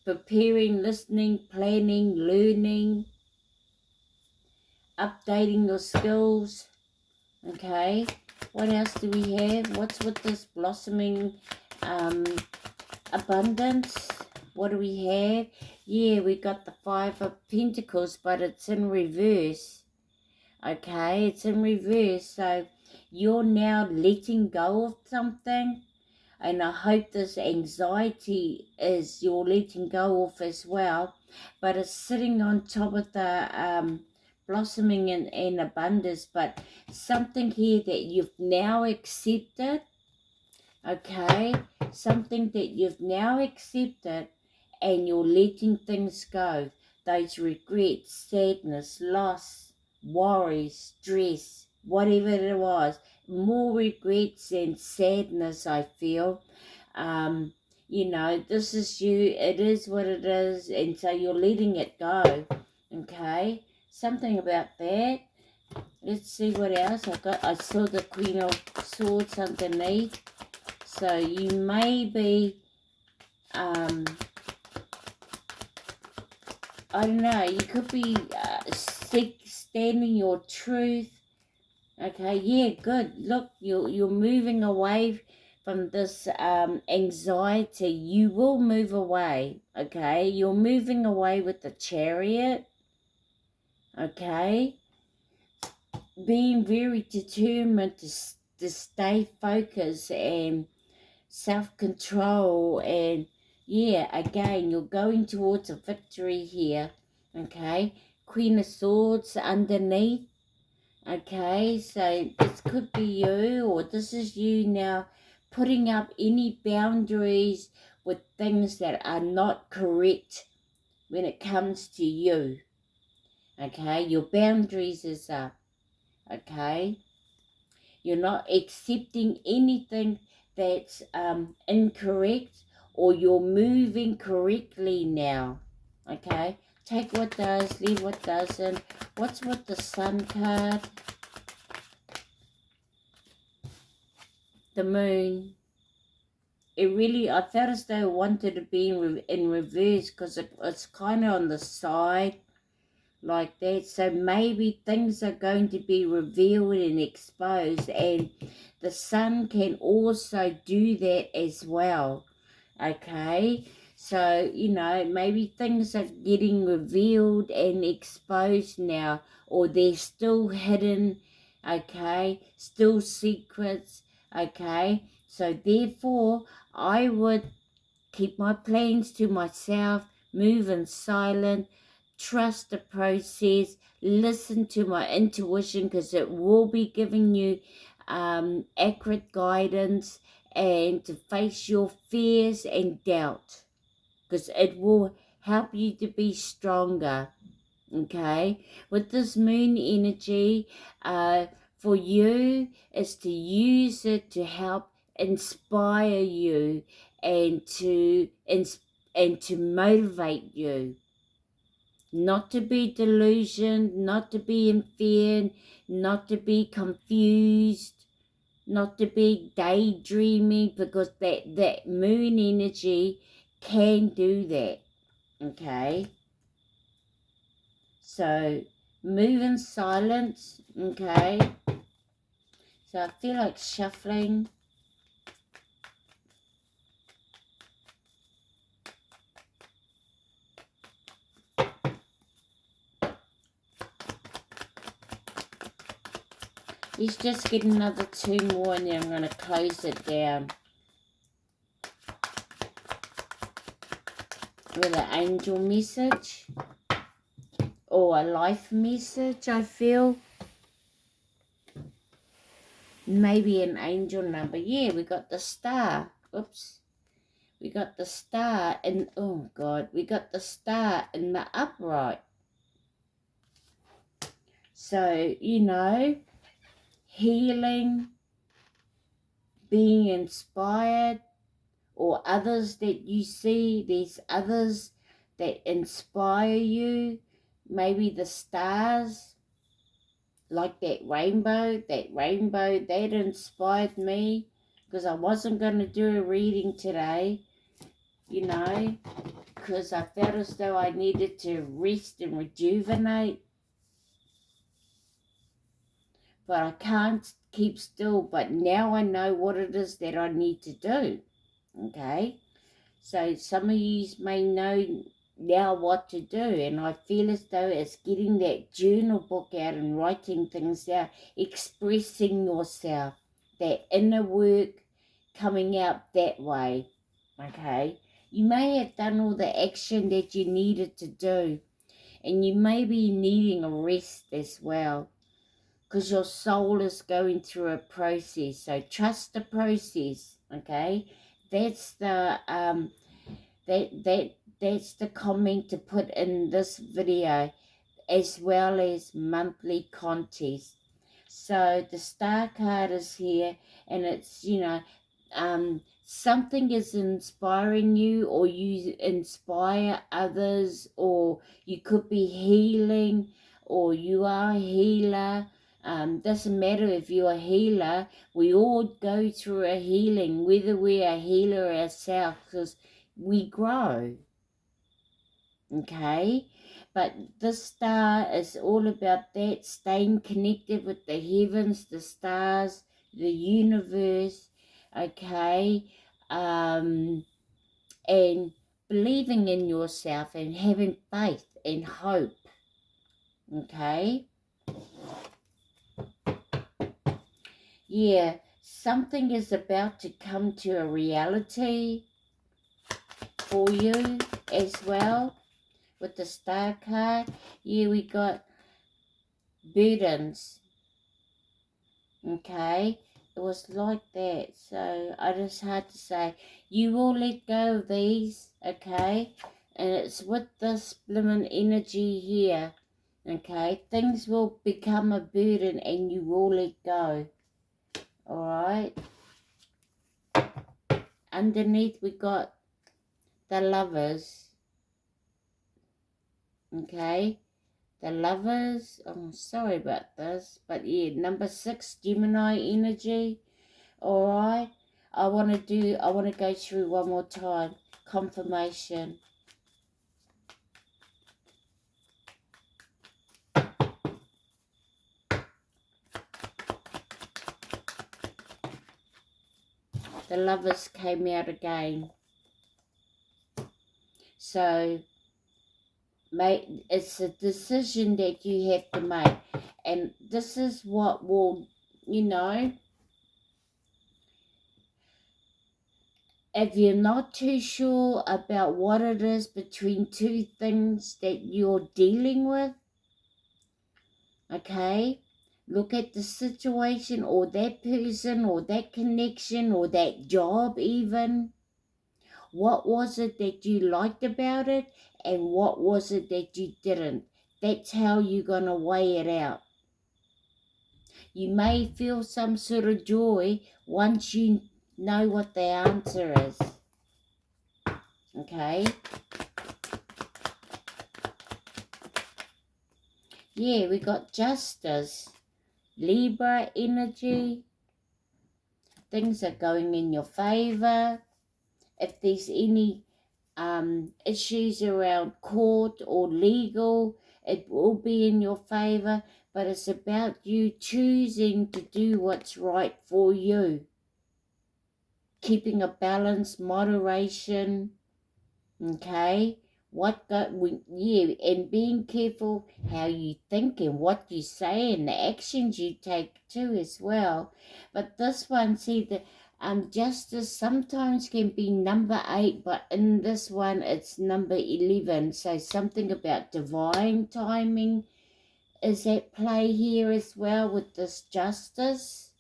Preparing, listening, planning, learning, updating your skills. Okay, what else do we have? What's with this blossoming abundance? What do we have? Yeah, we got the Five of Pentacles, but it's in reverse. Okay, it's in reverse. So you're now letting go of something. And I hope this anxiety is you're letting go of as well. But it's sitting on top of the blossoming and abundance. But something here that you've now accepted. Okay, something that you've now accepted, and you're letting things go. Those regrets, sadness, loss, worries, stress, whatever it was. More regrets and sadness, I feel. This is you. It is what it is, and so you're letting it go. Okay, something about that. Let's see what else I got. I saw the Queen of Swords underneath. So you may be, I don't know, you could be standing your truth. Okay, yeah, good. Look, you're moving away from this anxiety. You will move away, okay? You're moving away with the Chariot, okay? Being very determined to stay focused and self-control, and yeah, again, you're going towards a victory here. Okay, Queen of Swords underneath. Okay, so this could be you, or this is you now putting up any boundaries with things that are not correct when it comes to you. Okay, your boundaries is up. Okay, you're not accepting anything that's incorrect, or you're moving correctly now. Okay, take what does, leave what doesn't. What's with the Sun card? The Moon. I felt as though it wanted to be in reverse, because it's kind of on the side like that. So maybe things are going to be revealed and exposed, and the Sun can also do that as well. Okay, so maybe things are getting revealed and exposed now, or they're still hidden. Okay, still secrets. Okay, so therefore I would keep my plans to myself, move in silence, trust the process, listen to my intuition, because it will be giving you accurate guidance, and to face your fears and doubt, because it will help you to be stronger. Okay, with this Moon energy, for you is to use it to help inspire you and to motivate you. Not to be delusioned, not to be in fear, not to be confused, not to be daydreaming, because that moon energy can do that, okay? So move in silence, okay? So I feel like shuffling. Let's just get another 2 more and then I'm going to close it down with an angel message or a life message, I feel. Maybe an angel number. Yeah, we got the star. Oops. We got the star and, oh God, we got the star in the upright. So, you know, healing, being inspired, or others that you see, there's others that inspire you, maybe the stars, like that rainbow, that inspired me, because I wasn't going to do a reading today, you know, because I felt as though I needed to rest and rejuvenate, but I can't keep still, but now I know what it is that I need to do, okay? So some of you may know now what to do, and I feel as though it's getting that journal book out and writing things out, expressing yourself, that inner work coming out that way, okay? You may have done all the action that you needed to do, and you may be needing a rest as well, because your soul is going through a process. So trust the process, okay? That's the that's the comment to put in this video, as well as monthly contest. So the star card is here, and it's, you know, something is inspiring you, or you inspire others, or you could be healing, or you are a healer. Doesn't matter if you're a healer, we all go through a healing, whether we're a healer ourselves, because we grow, okay? But this star is all about that, staying connected with the heavens, the stars, the universe, okay? And believing in yourself and having faith and hope, okay? Yeah, something is about to come to a reality for you as well. With the star card, yeah, we got burdens, okay? It was like that, so it's hard to say. You will let go of these, okay? And it's with this blimmin' energy here, okay? Things will become a burden and you will let go, alright? Underneath we got the Lovers, okay? The Lovers, I'm sorry about this, but yeah, number 6, Gemini energy, alright? I want to go through one more time, confirmation. The Lovers came out again. So, it's a decision that you have to make. And this is what will, you know, if you're not too sure about what it is between two things that you're dealing with, okay, look at the situation or that person or that connection or that job even. What was it that you liked about it, and what was it that you didn't? That's how you're going to weigh it out. You may feel some sort of joy once you know what the answer is. Okay? Yeah, we got justice. Libra energy. Things are going in your favor. If there's any issues around court or legal, it will be in your favor, but it's about you choosing to do what's right for you. Keeping a balance, moderation, okay? And being careful how you think and what you say and the actions you take too as well. But this one, see, the justice sometimes can be number 8, but in this one it's number 11. So something about divine timing is at play here as well with this justice.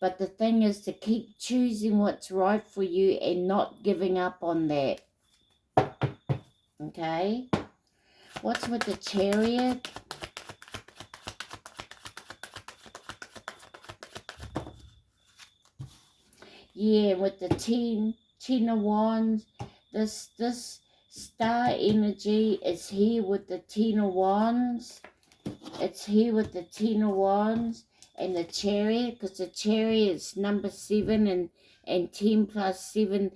But the thing is to keep choosing what's right for you and not giving up on that. Okay? What's with the Chariot? Yeah, with the Ten of Wands, this star energy is here with the Ten of Wands. It's here with the Ten of Wands and the Chariot, because the Chariot is number 7 and 10 plus 7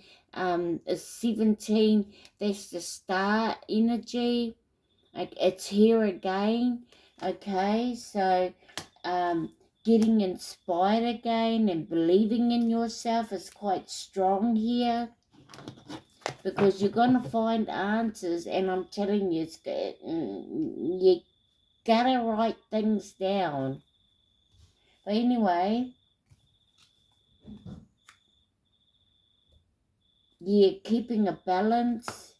is 17. That's the star energy. Like, it's here again. Okay, so getting inspired again and believing in yourself is quite strong here, because you're going to find answers, and I'm telling you, you gotta write things down. But anyway, yeah, keeping a balance.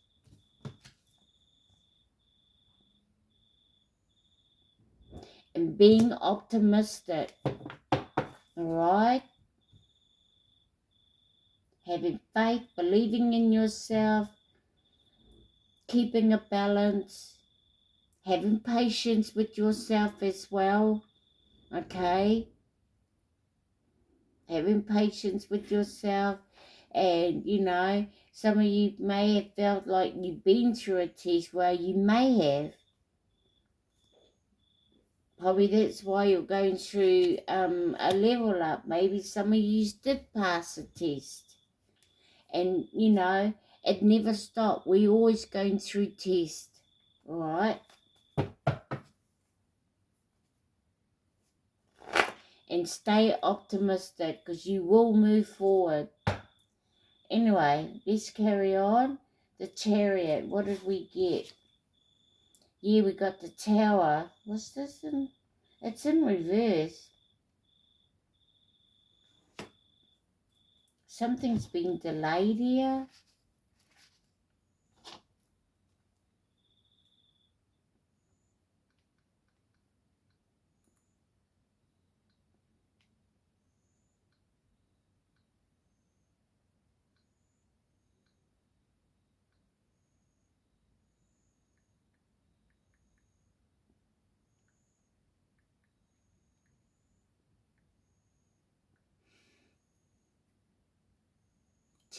And being optimistic, alright? Having faith, believing in yourself, keeping a balance, having patience with yourself as well, okay? Having patience with yourself. And, some of you may have felt like you've been through a test. Well, you may have. Probably that's why you're going through a level up. Maybe some of you did pass a test. And, it never stopped. We're always going through tests. All right? And stay optimistic, because you will move forward. Anyway, let's carry on. The Chariot. What did we get? Yeah, we got the Tower. What's this in? It's in reverse. Something's been delayed here.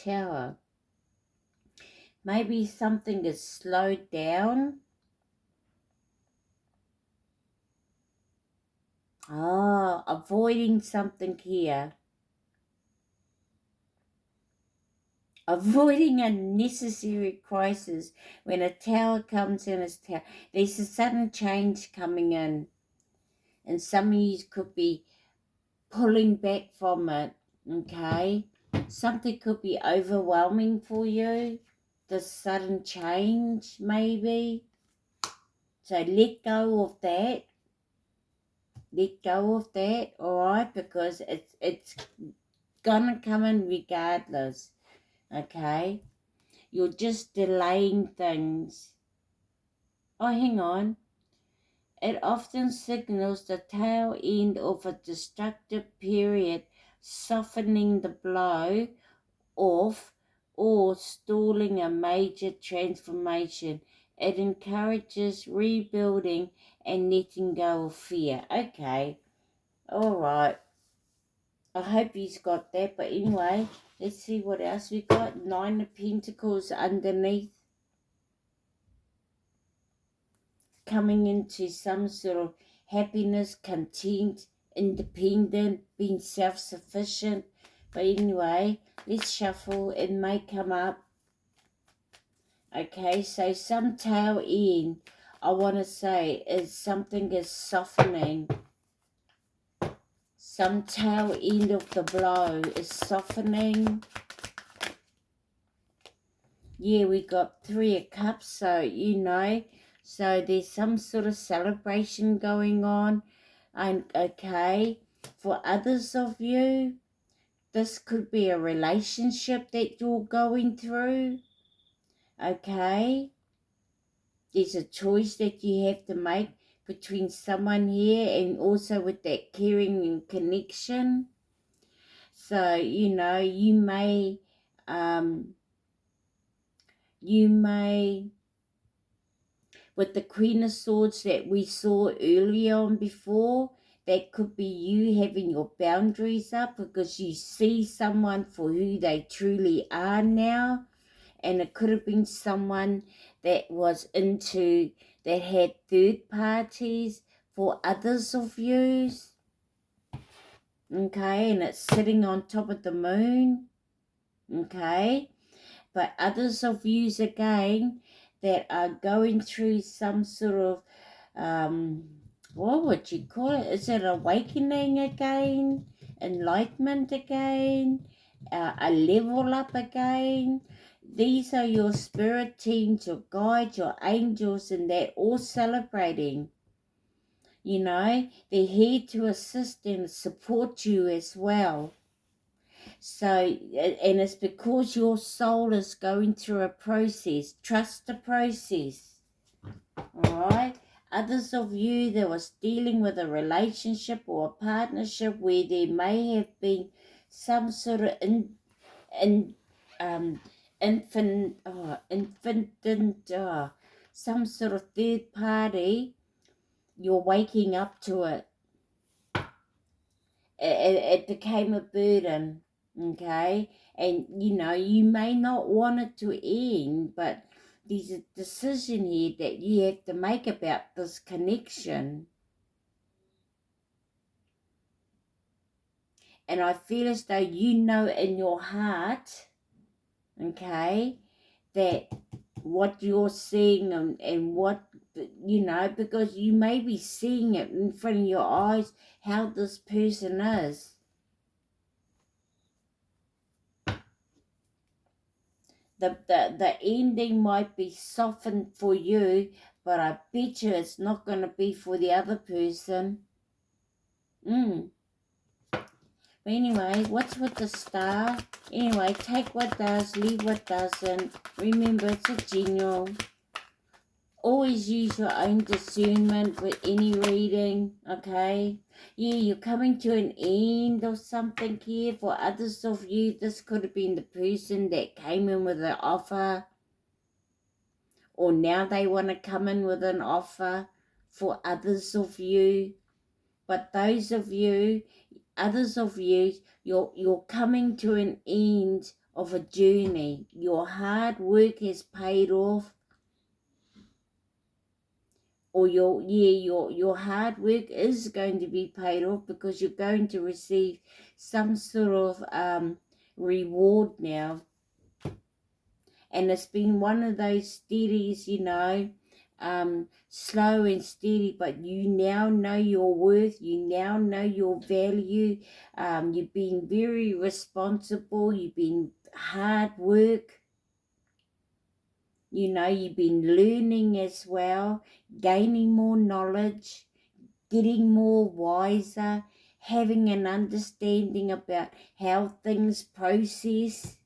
Tower. Maybe something is slowed down. Avoiding something here. Avoiding unnecessary crisis. When a tower comes in, there's a sudden change coming in. And some of you could be pulling back from it, okay? Something could be overwhelming for you. The sudden change, maybe. So let go of that. Let go of that, alright? Because it's gonna come in regardless, okay? You're just delaying things. Oh, hang on. It often signals the tail end of a destructive period, softening the blow off or stalling a major transformation. It encourages rebuilding and letting go of fear. Okay, all right. I hope he's got that. But anyway, let's see what else we got. 9 of Pentacles underneath. Coming into some sort of happiness, content, independent, being self-sufficient. But anyway, let's shuffle. It may come up. Okay, so some tail end, I want to say, is something is softening. Some tail end of the blow is softening. Yeah, we got 3 of Cups, so you know. So there's some sort of celebration going on. And okay, for others of you, this could be a relationship that you're going through. Okay, there's a choice that you have to make between someone here and also with that caring and connection. So, you know, you may with the Queen of Swords that we saw earlier on before, that could be you having your boundaries up because you see someone for who they truly are now. And it could have been someone that was that had third parties for others of yous. Okay, and it's sitting on top of the moon. Okay, but others of yous again that are going through some sort of, what would you call it? Is it awakening again? Enlightenment again? A level up again? These are your spirit teams, your guides, your angels, and they're all celebrating. You know, they're here to assist and support you as well. So, and it's because your soul is going through a process. Trust the process. All right? Others of you that was dealing with a relationship or a partnership where there may have been some sort of some sort of third party, you're waking up to it. It became a burden, okay? And, you know, you may not want it to end, but there's a decision here that you have to make about this connection. And I feel as though you know in your heart, okay, that what you're seeing and what, you know, because you may be seeing it in front of your eyes, how this person is. The ending might be softened for you, but I bet you it's not going to be for the other person. But anyway, what's with the Star? Anyway, take what does, leave what doesn't. Remember, it's a general. Always use your own discernment with any reading, okay? Yeah, you're coming to an end of something here. For others of you, this could have been the person that came in with an offer, or now they want to come in with an offer for others of you. But those of you, others of you, you're coming to an end of a journey. Your hard work has paid off. Or your hard work is going to be paid off because you're going to receive some sort of reward now. And it's been one of those steadies, you know, slow and steady, but you now know your worth, you now know your value. You've been very responsible, you've been hard work. You know, you've been learning as well, gaining more knowledge, getting more wiser, having an understanding about how things process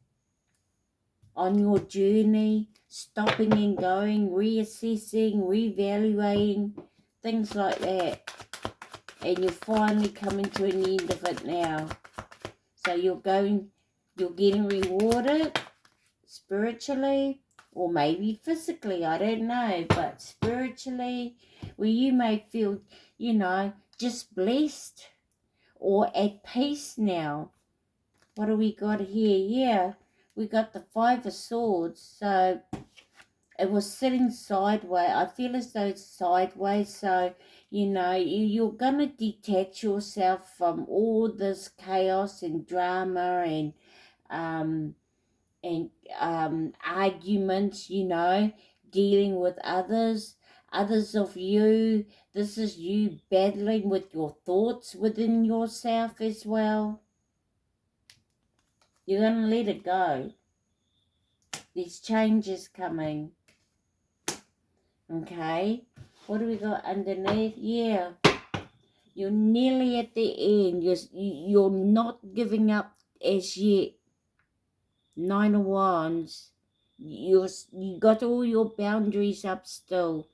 on your journey, stopping and going, reassessing, reevaluating, things like that. And you're finally coming to an end of it now. So you're getting rewarded spiritually, or maybe physically, I don't know, but spiritually, where you may feel, just blessed or at peace now. What do we got here? Yeah, we got the Five of Swords. So it was sitting sideways. I feel as though it's sideways. So, you're going to detach yourself from all this chaos and drama um, and arguments, dealing with others of you. This is you battling with your thoughts within yourself as well. You're going to let it go. There's changes coming. Okay, what do we got underneath? Yeah, you're nearly at the end. You're not giving up as yet. Nine of Wands. You got all your boundaries up still.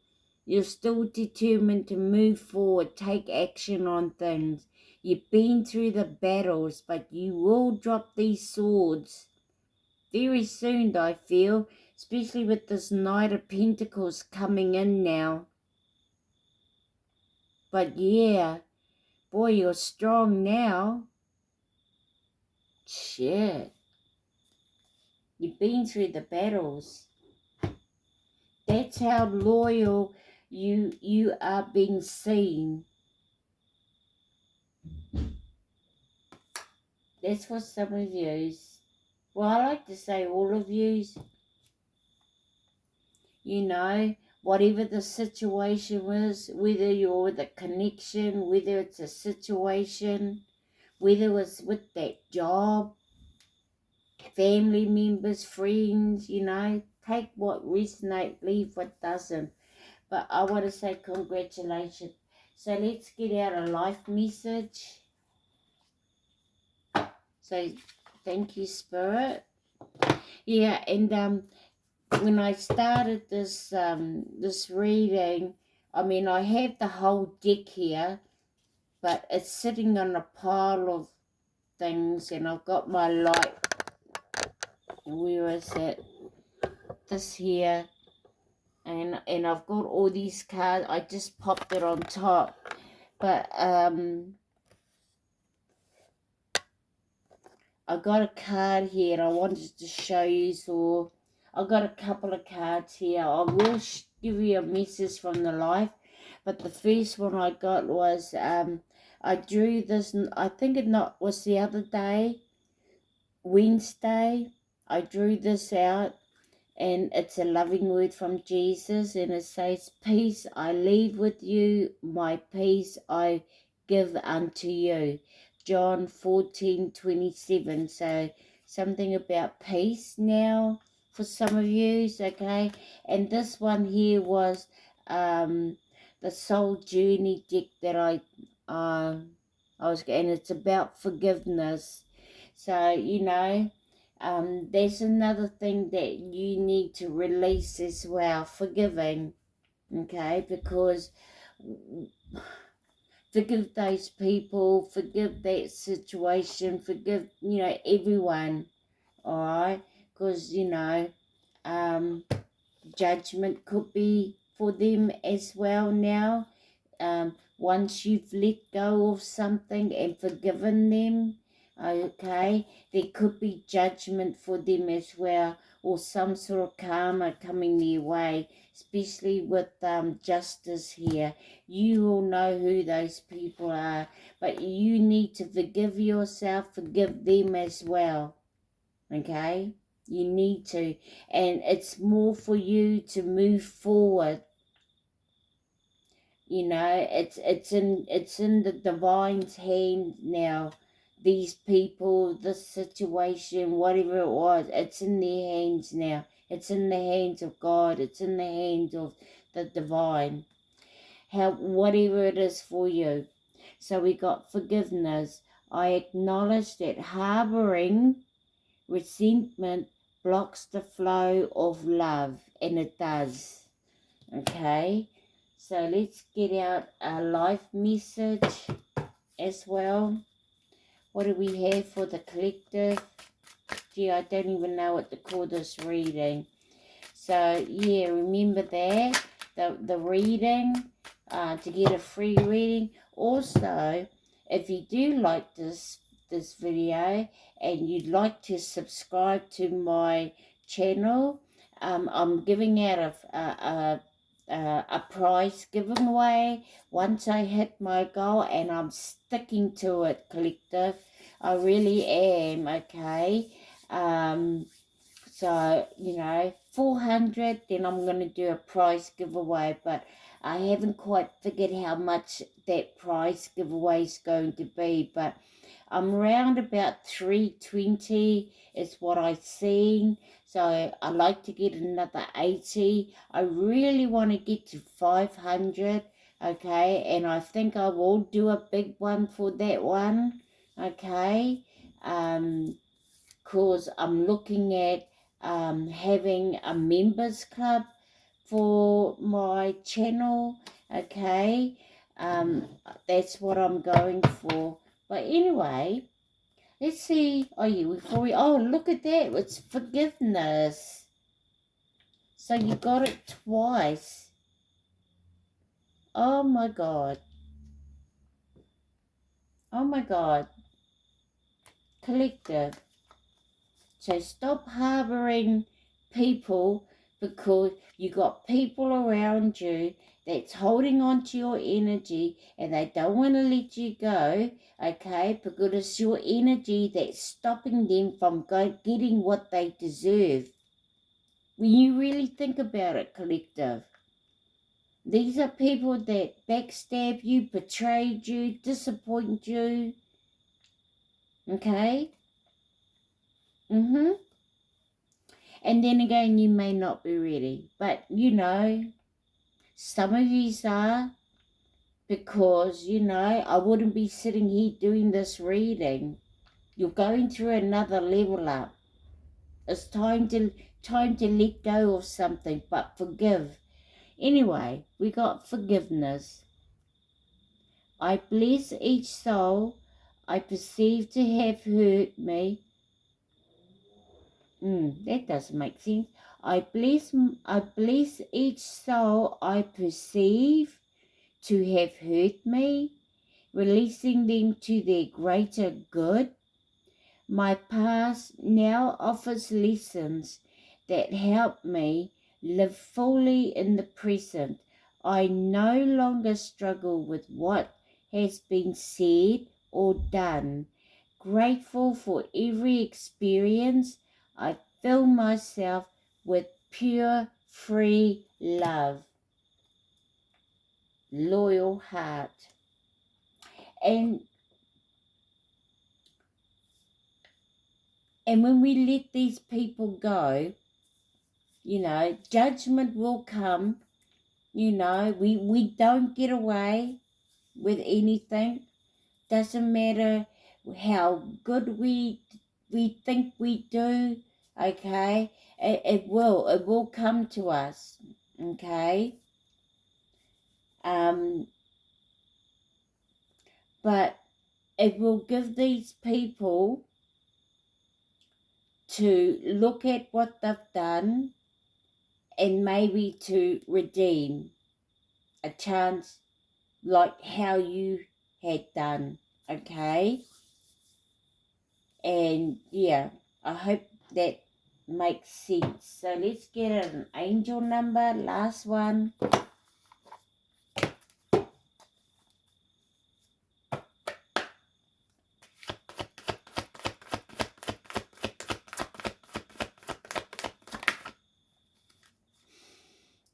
You're still determined to move forward, take action on things. You've been through the battles, but you will drop these swords very soon, I feel, especially with this Knight of Pentacles coming in now. But yeah, boy, you're strong now. Shit. You've been through the battles. That's how loyal you are being seen. That's for some of yous. Well, I like to say all of yous. Whatever the situation was, whether you're with a connection, whether it's a situation, whether it's with that job, family members, friends, take what resonates, leave what doesn't. But I want to say congratulations. So let's get out a life message. So thank you, Spirit. Yeah, and when I started this this reading, I have the whole deck here, but it's sitting on a pile of things, and I've got my light. Where is it? This here, and I've got all these cards. I just popped it on top, but I got a card here and I wanted to show you. So I got a couple of cards here. I will give you a message from the life, but the first one I got was I drew this. I think it was the other day, Wednesday. I drew this out, and it's a loving word from Jesus, and it says, "Peace I leave with you, my peace I give unto you." John 14:27. So something about peace now for some of you, okay? And this one here was the Soul Journey deck that I was, and it's about forgiveness. So there's another thing that you need to release as well, forgiving, okay? Because forgive those people, forgive that situation, forgive, everyone, all right? Because, judgment could be for them as well now. Once you've let go of something and forgiven them, okay, there could be judgment for them as well, or some sort of karma coming their way, especially with justice here. You will know who those people are, but you need to forgive yourself, forgive them as well, okay? You need to, and it's more for you to move forward. It's in the divine's hand now. These people, this situation, whatever it was, it's in their hands now. It's in the hands of God. It's in the hands of the divine. Whatever it is for you. So we got forgiveness. I acknowledge that harboring resentment blocks the flow of love, and it does. Okay, so let's get out a life message as well. What do we have for the collective? Gee, I don't even know what to call this reading. So yeah, remember that the reading, to get a free reading. Also, if you do like this video and you'd like to subscribe to my channel, I'm giving out a prize giveaway once I hit my goal, and I'm sticking to it, collective. I really am, okay? So, 400, then I'm going to do a prize giveaway, but I haven't quite figured how much that prize giveaway is going to be, but I'm around about 320 is what I've seen. So I like to get another 80. I really want to get to 500, okay? And I think I will do a big one for that one, okay? Because I'm looking at having a members club for my channel, okay? That's what I'm going for. But anyway, let's see. Oh, look at that. It's forgiveness. So you got it twice. Oh my God. Oh my God. Collective. So stop harboring people, because you got people around you that's holding on to your energy and they don't want to let you go, okay? Because it's your energy that's stopping them from getting what they deserve. When you really think about it, collective, these are people that backstab you, betrayed you, disappoint you, okay? And then again, you may not be ready. But, some of yous are, because, I wouldn't be sitting here doing this reading. You're going through another level up. It's time to let go of something, but forgive. Anyway, we got forgiveness. I bless each soul I perceive to have hurt me. That doesn't make sense. I bless each soul I perceive to have hurt me, releasing them to their greater good. My past now offers lessons that help me live fully in the present. I no longer struggle with what has been said or done. Grateful for every experience, I fill myself with pure, free love. Loyal heart. And when we let these people go, judgment will come. We don't get away with anything. Doesn't matter how good we think we do, okay? It will come to us, okay? But it will give these people to look at what they've done and maybe to redeem a chance like how you had done, okay? And yeah, I hope that makes sense. So let's get an angel number, last one.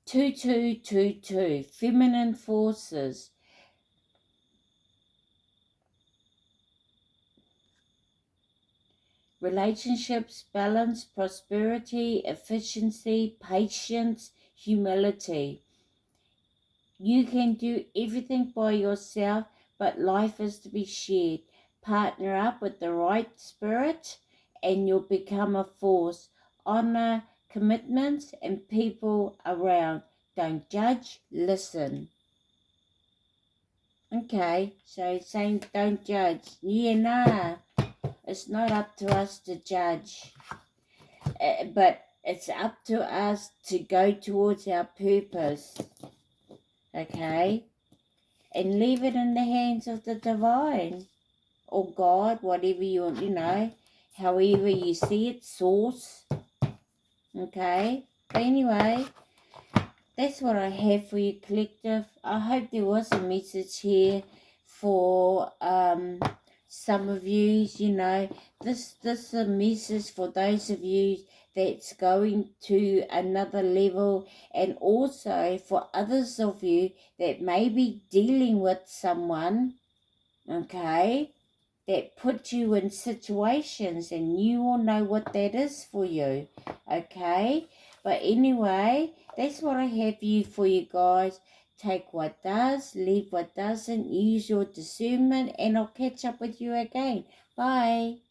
Two, feminine forces. Relationships, balance, prosperity, efficiency, patience, humility. You can do everything by yourself, but life is to be shared. Partner up with the right spirit and you'll become a force. Honor commitments and people around. Don't judge, listen. Okay, so saying don't judge. Yeah, nah. It's not up to us to judge. But it's up to us to go towards our purpose. Okay? and leave it in the hands of the divine or God, whatever you know, however you see it, source. Okay? But anyway, that's what I have for you, collective. I hope there was a message here for some of you. You know, this is a message for those of you that's going to another level, and also for others of you that may be dealing with someone, okay, that put you in situations, and you all know what that is for you, okay? But anyway, that's what I have for you guys. Take what does, leave what doesn't, use your discernment, and I'll catch up with you again. Bye.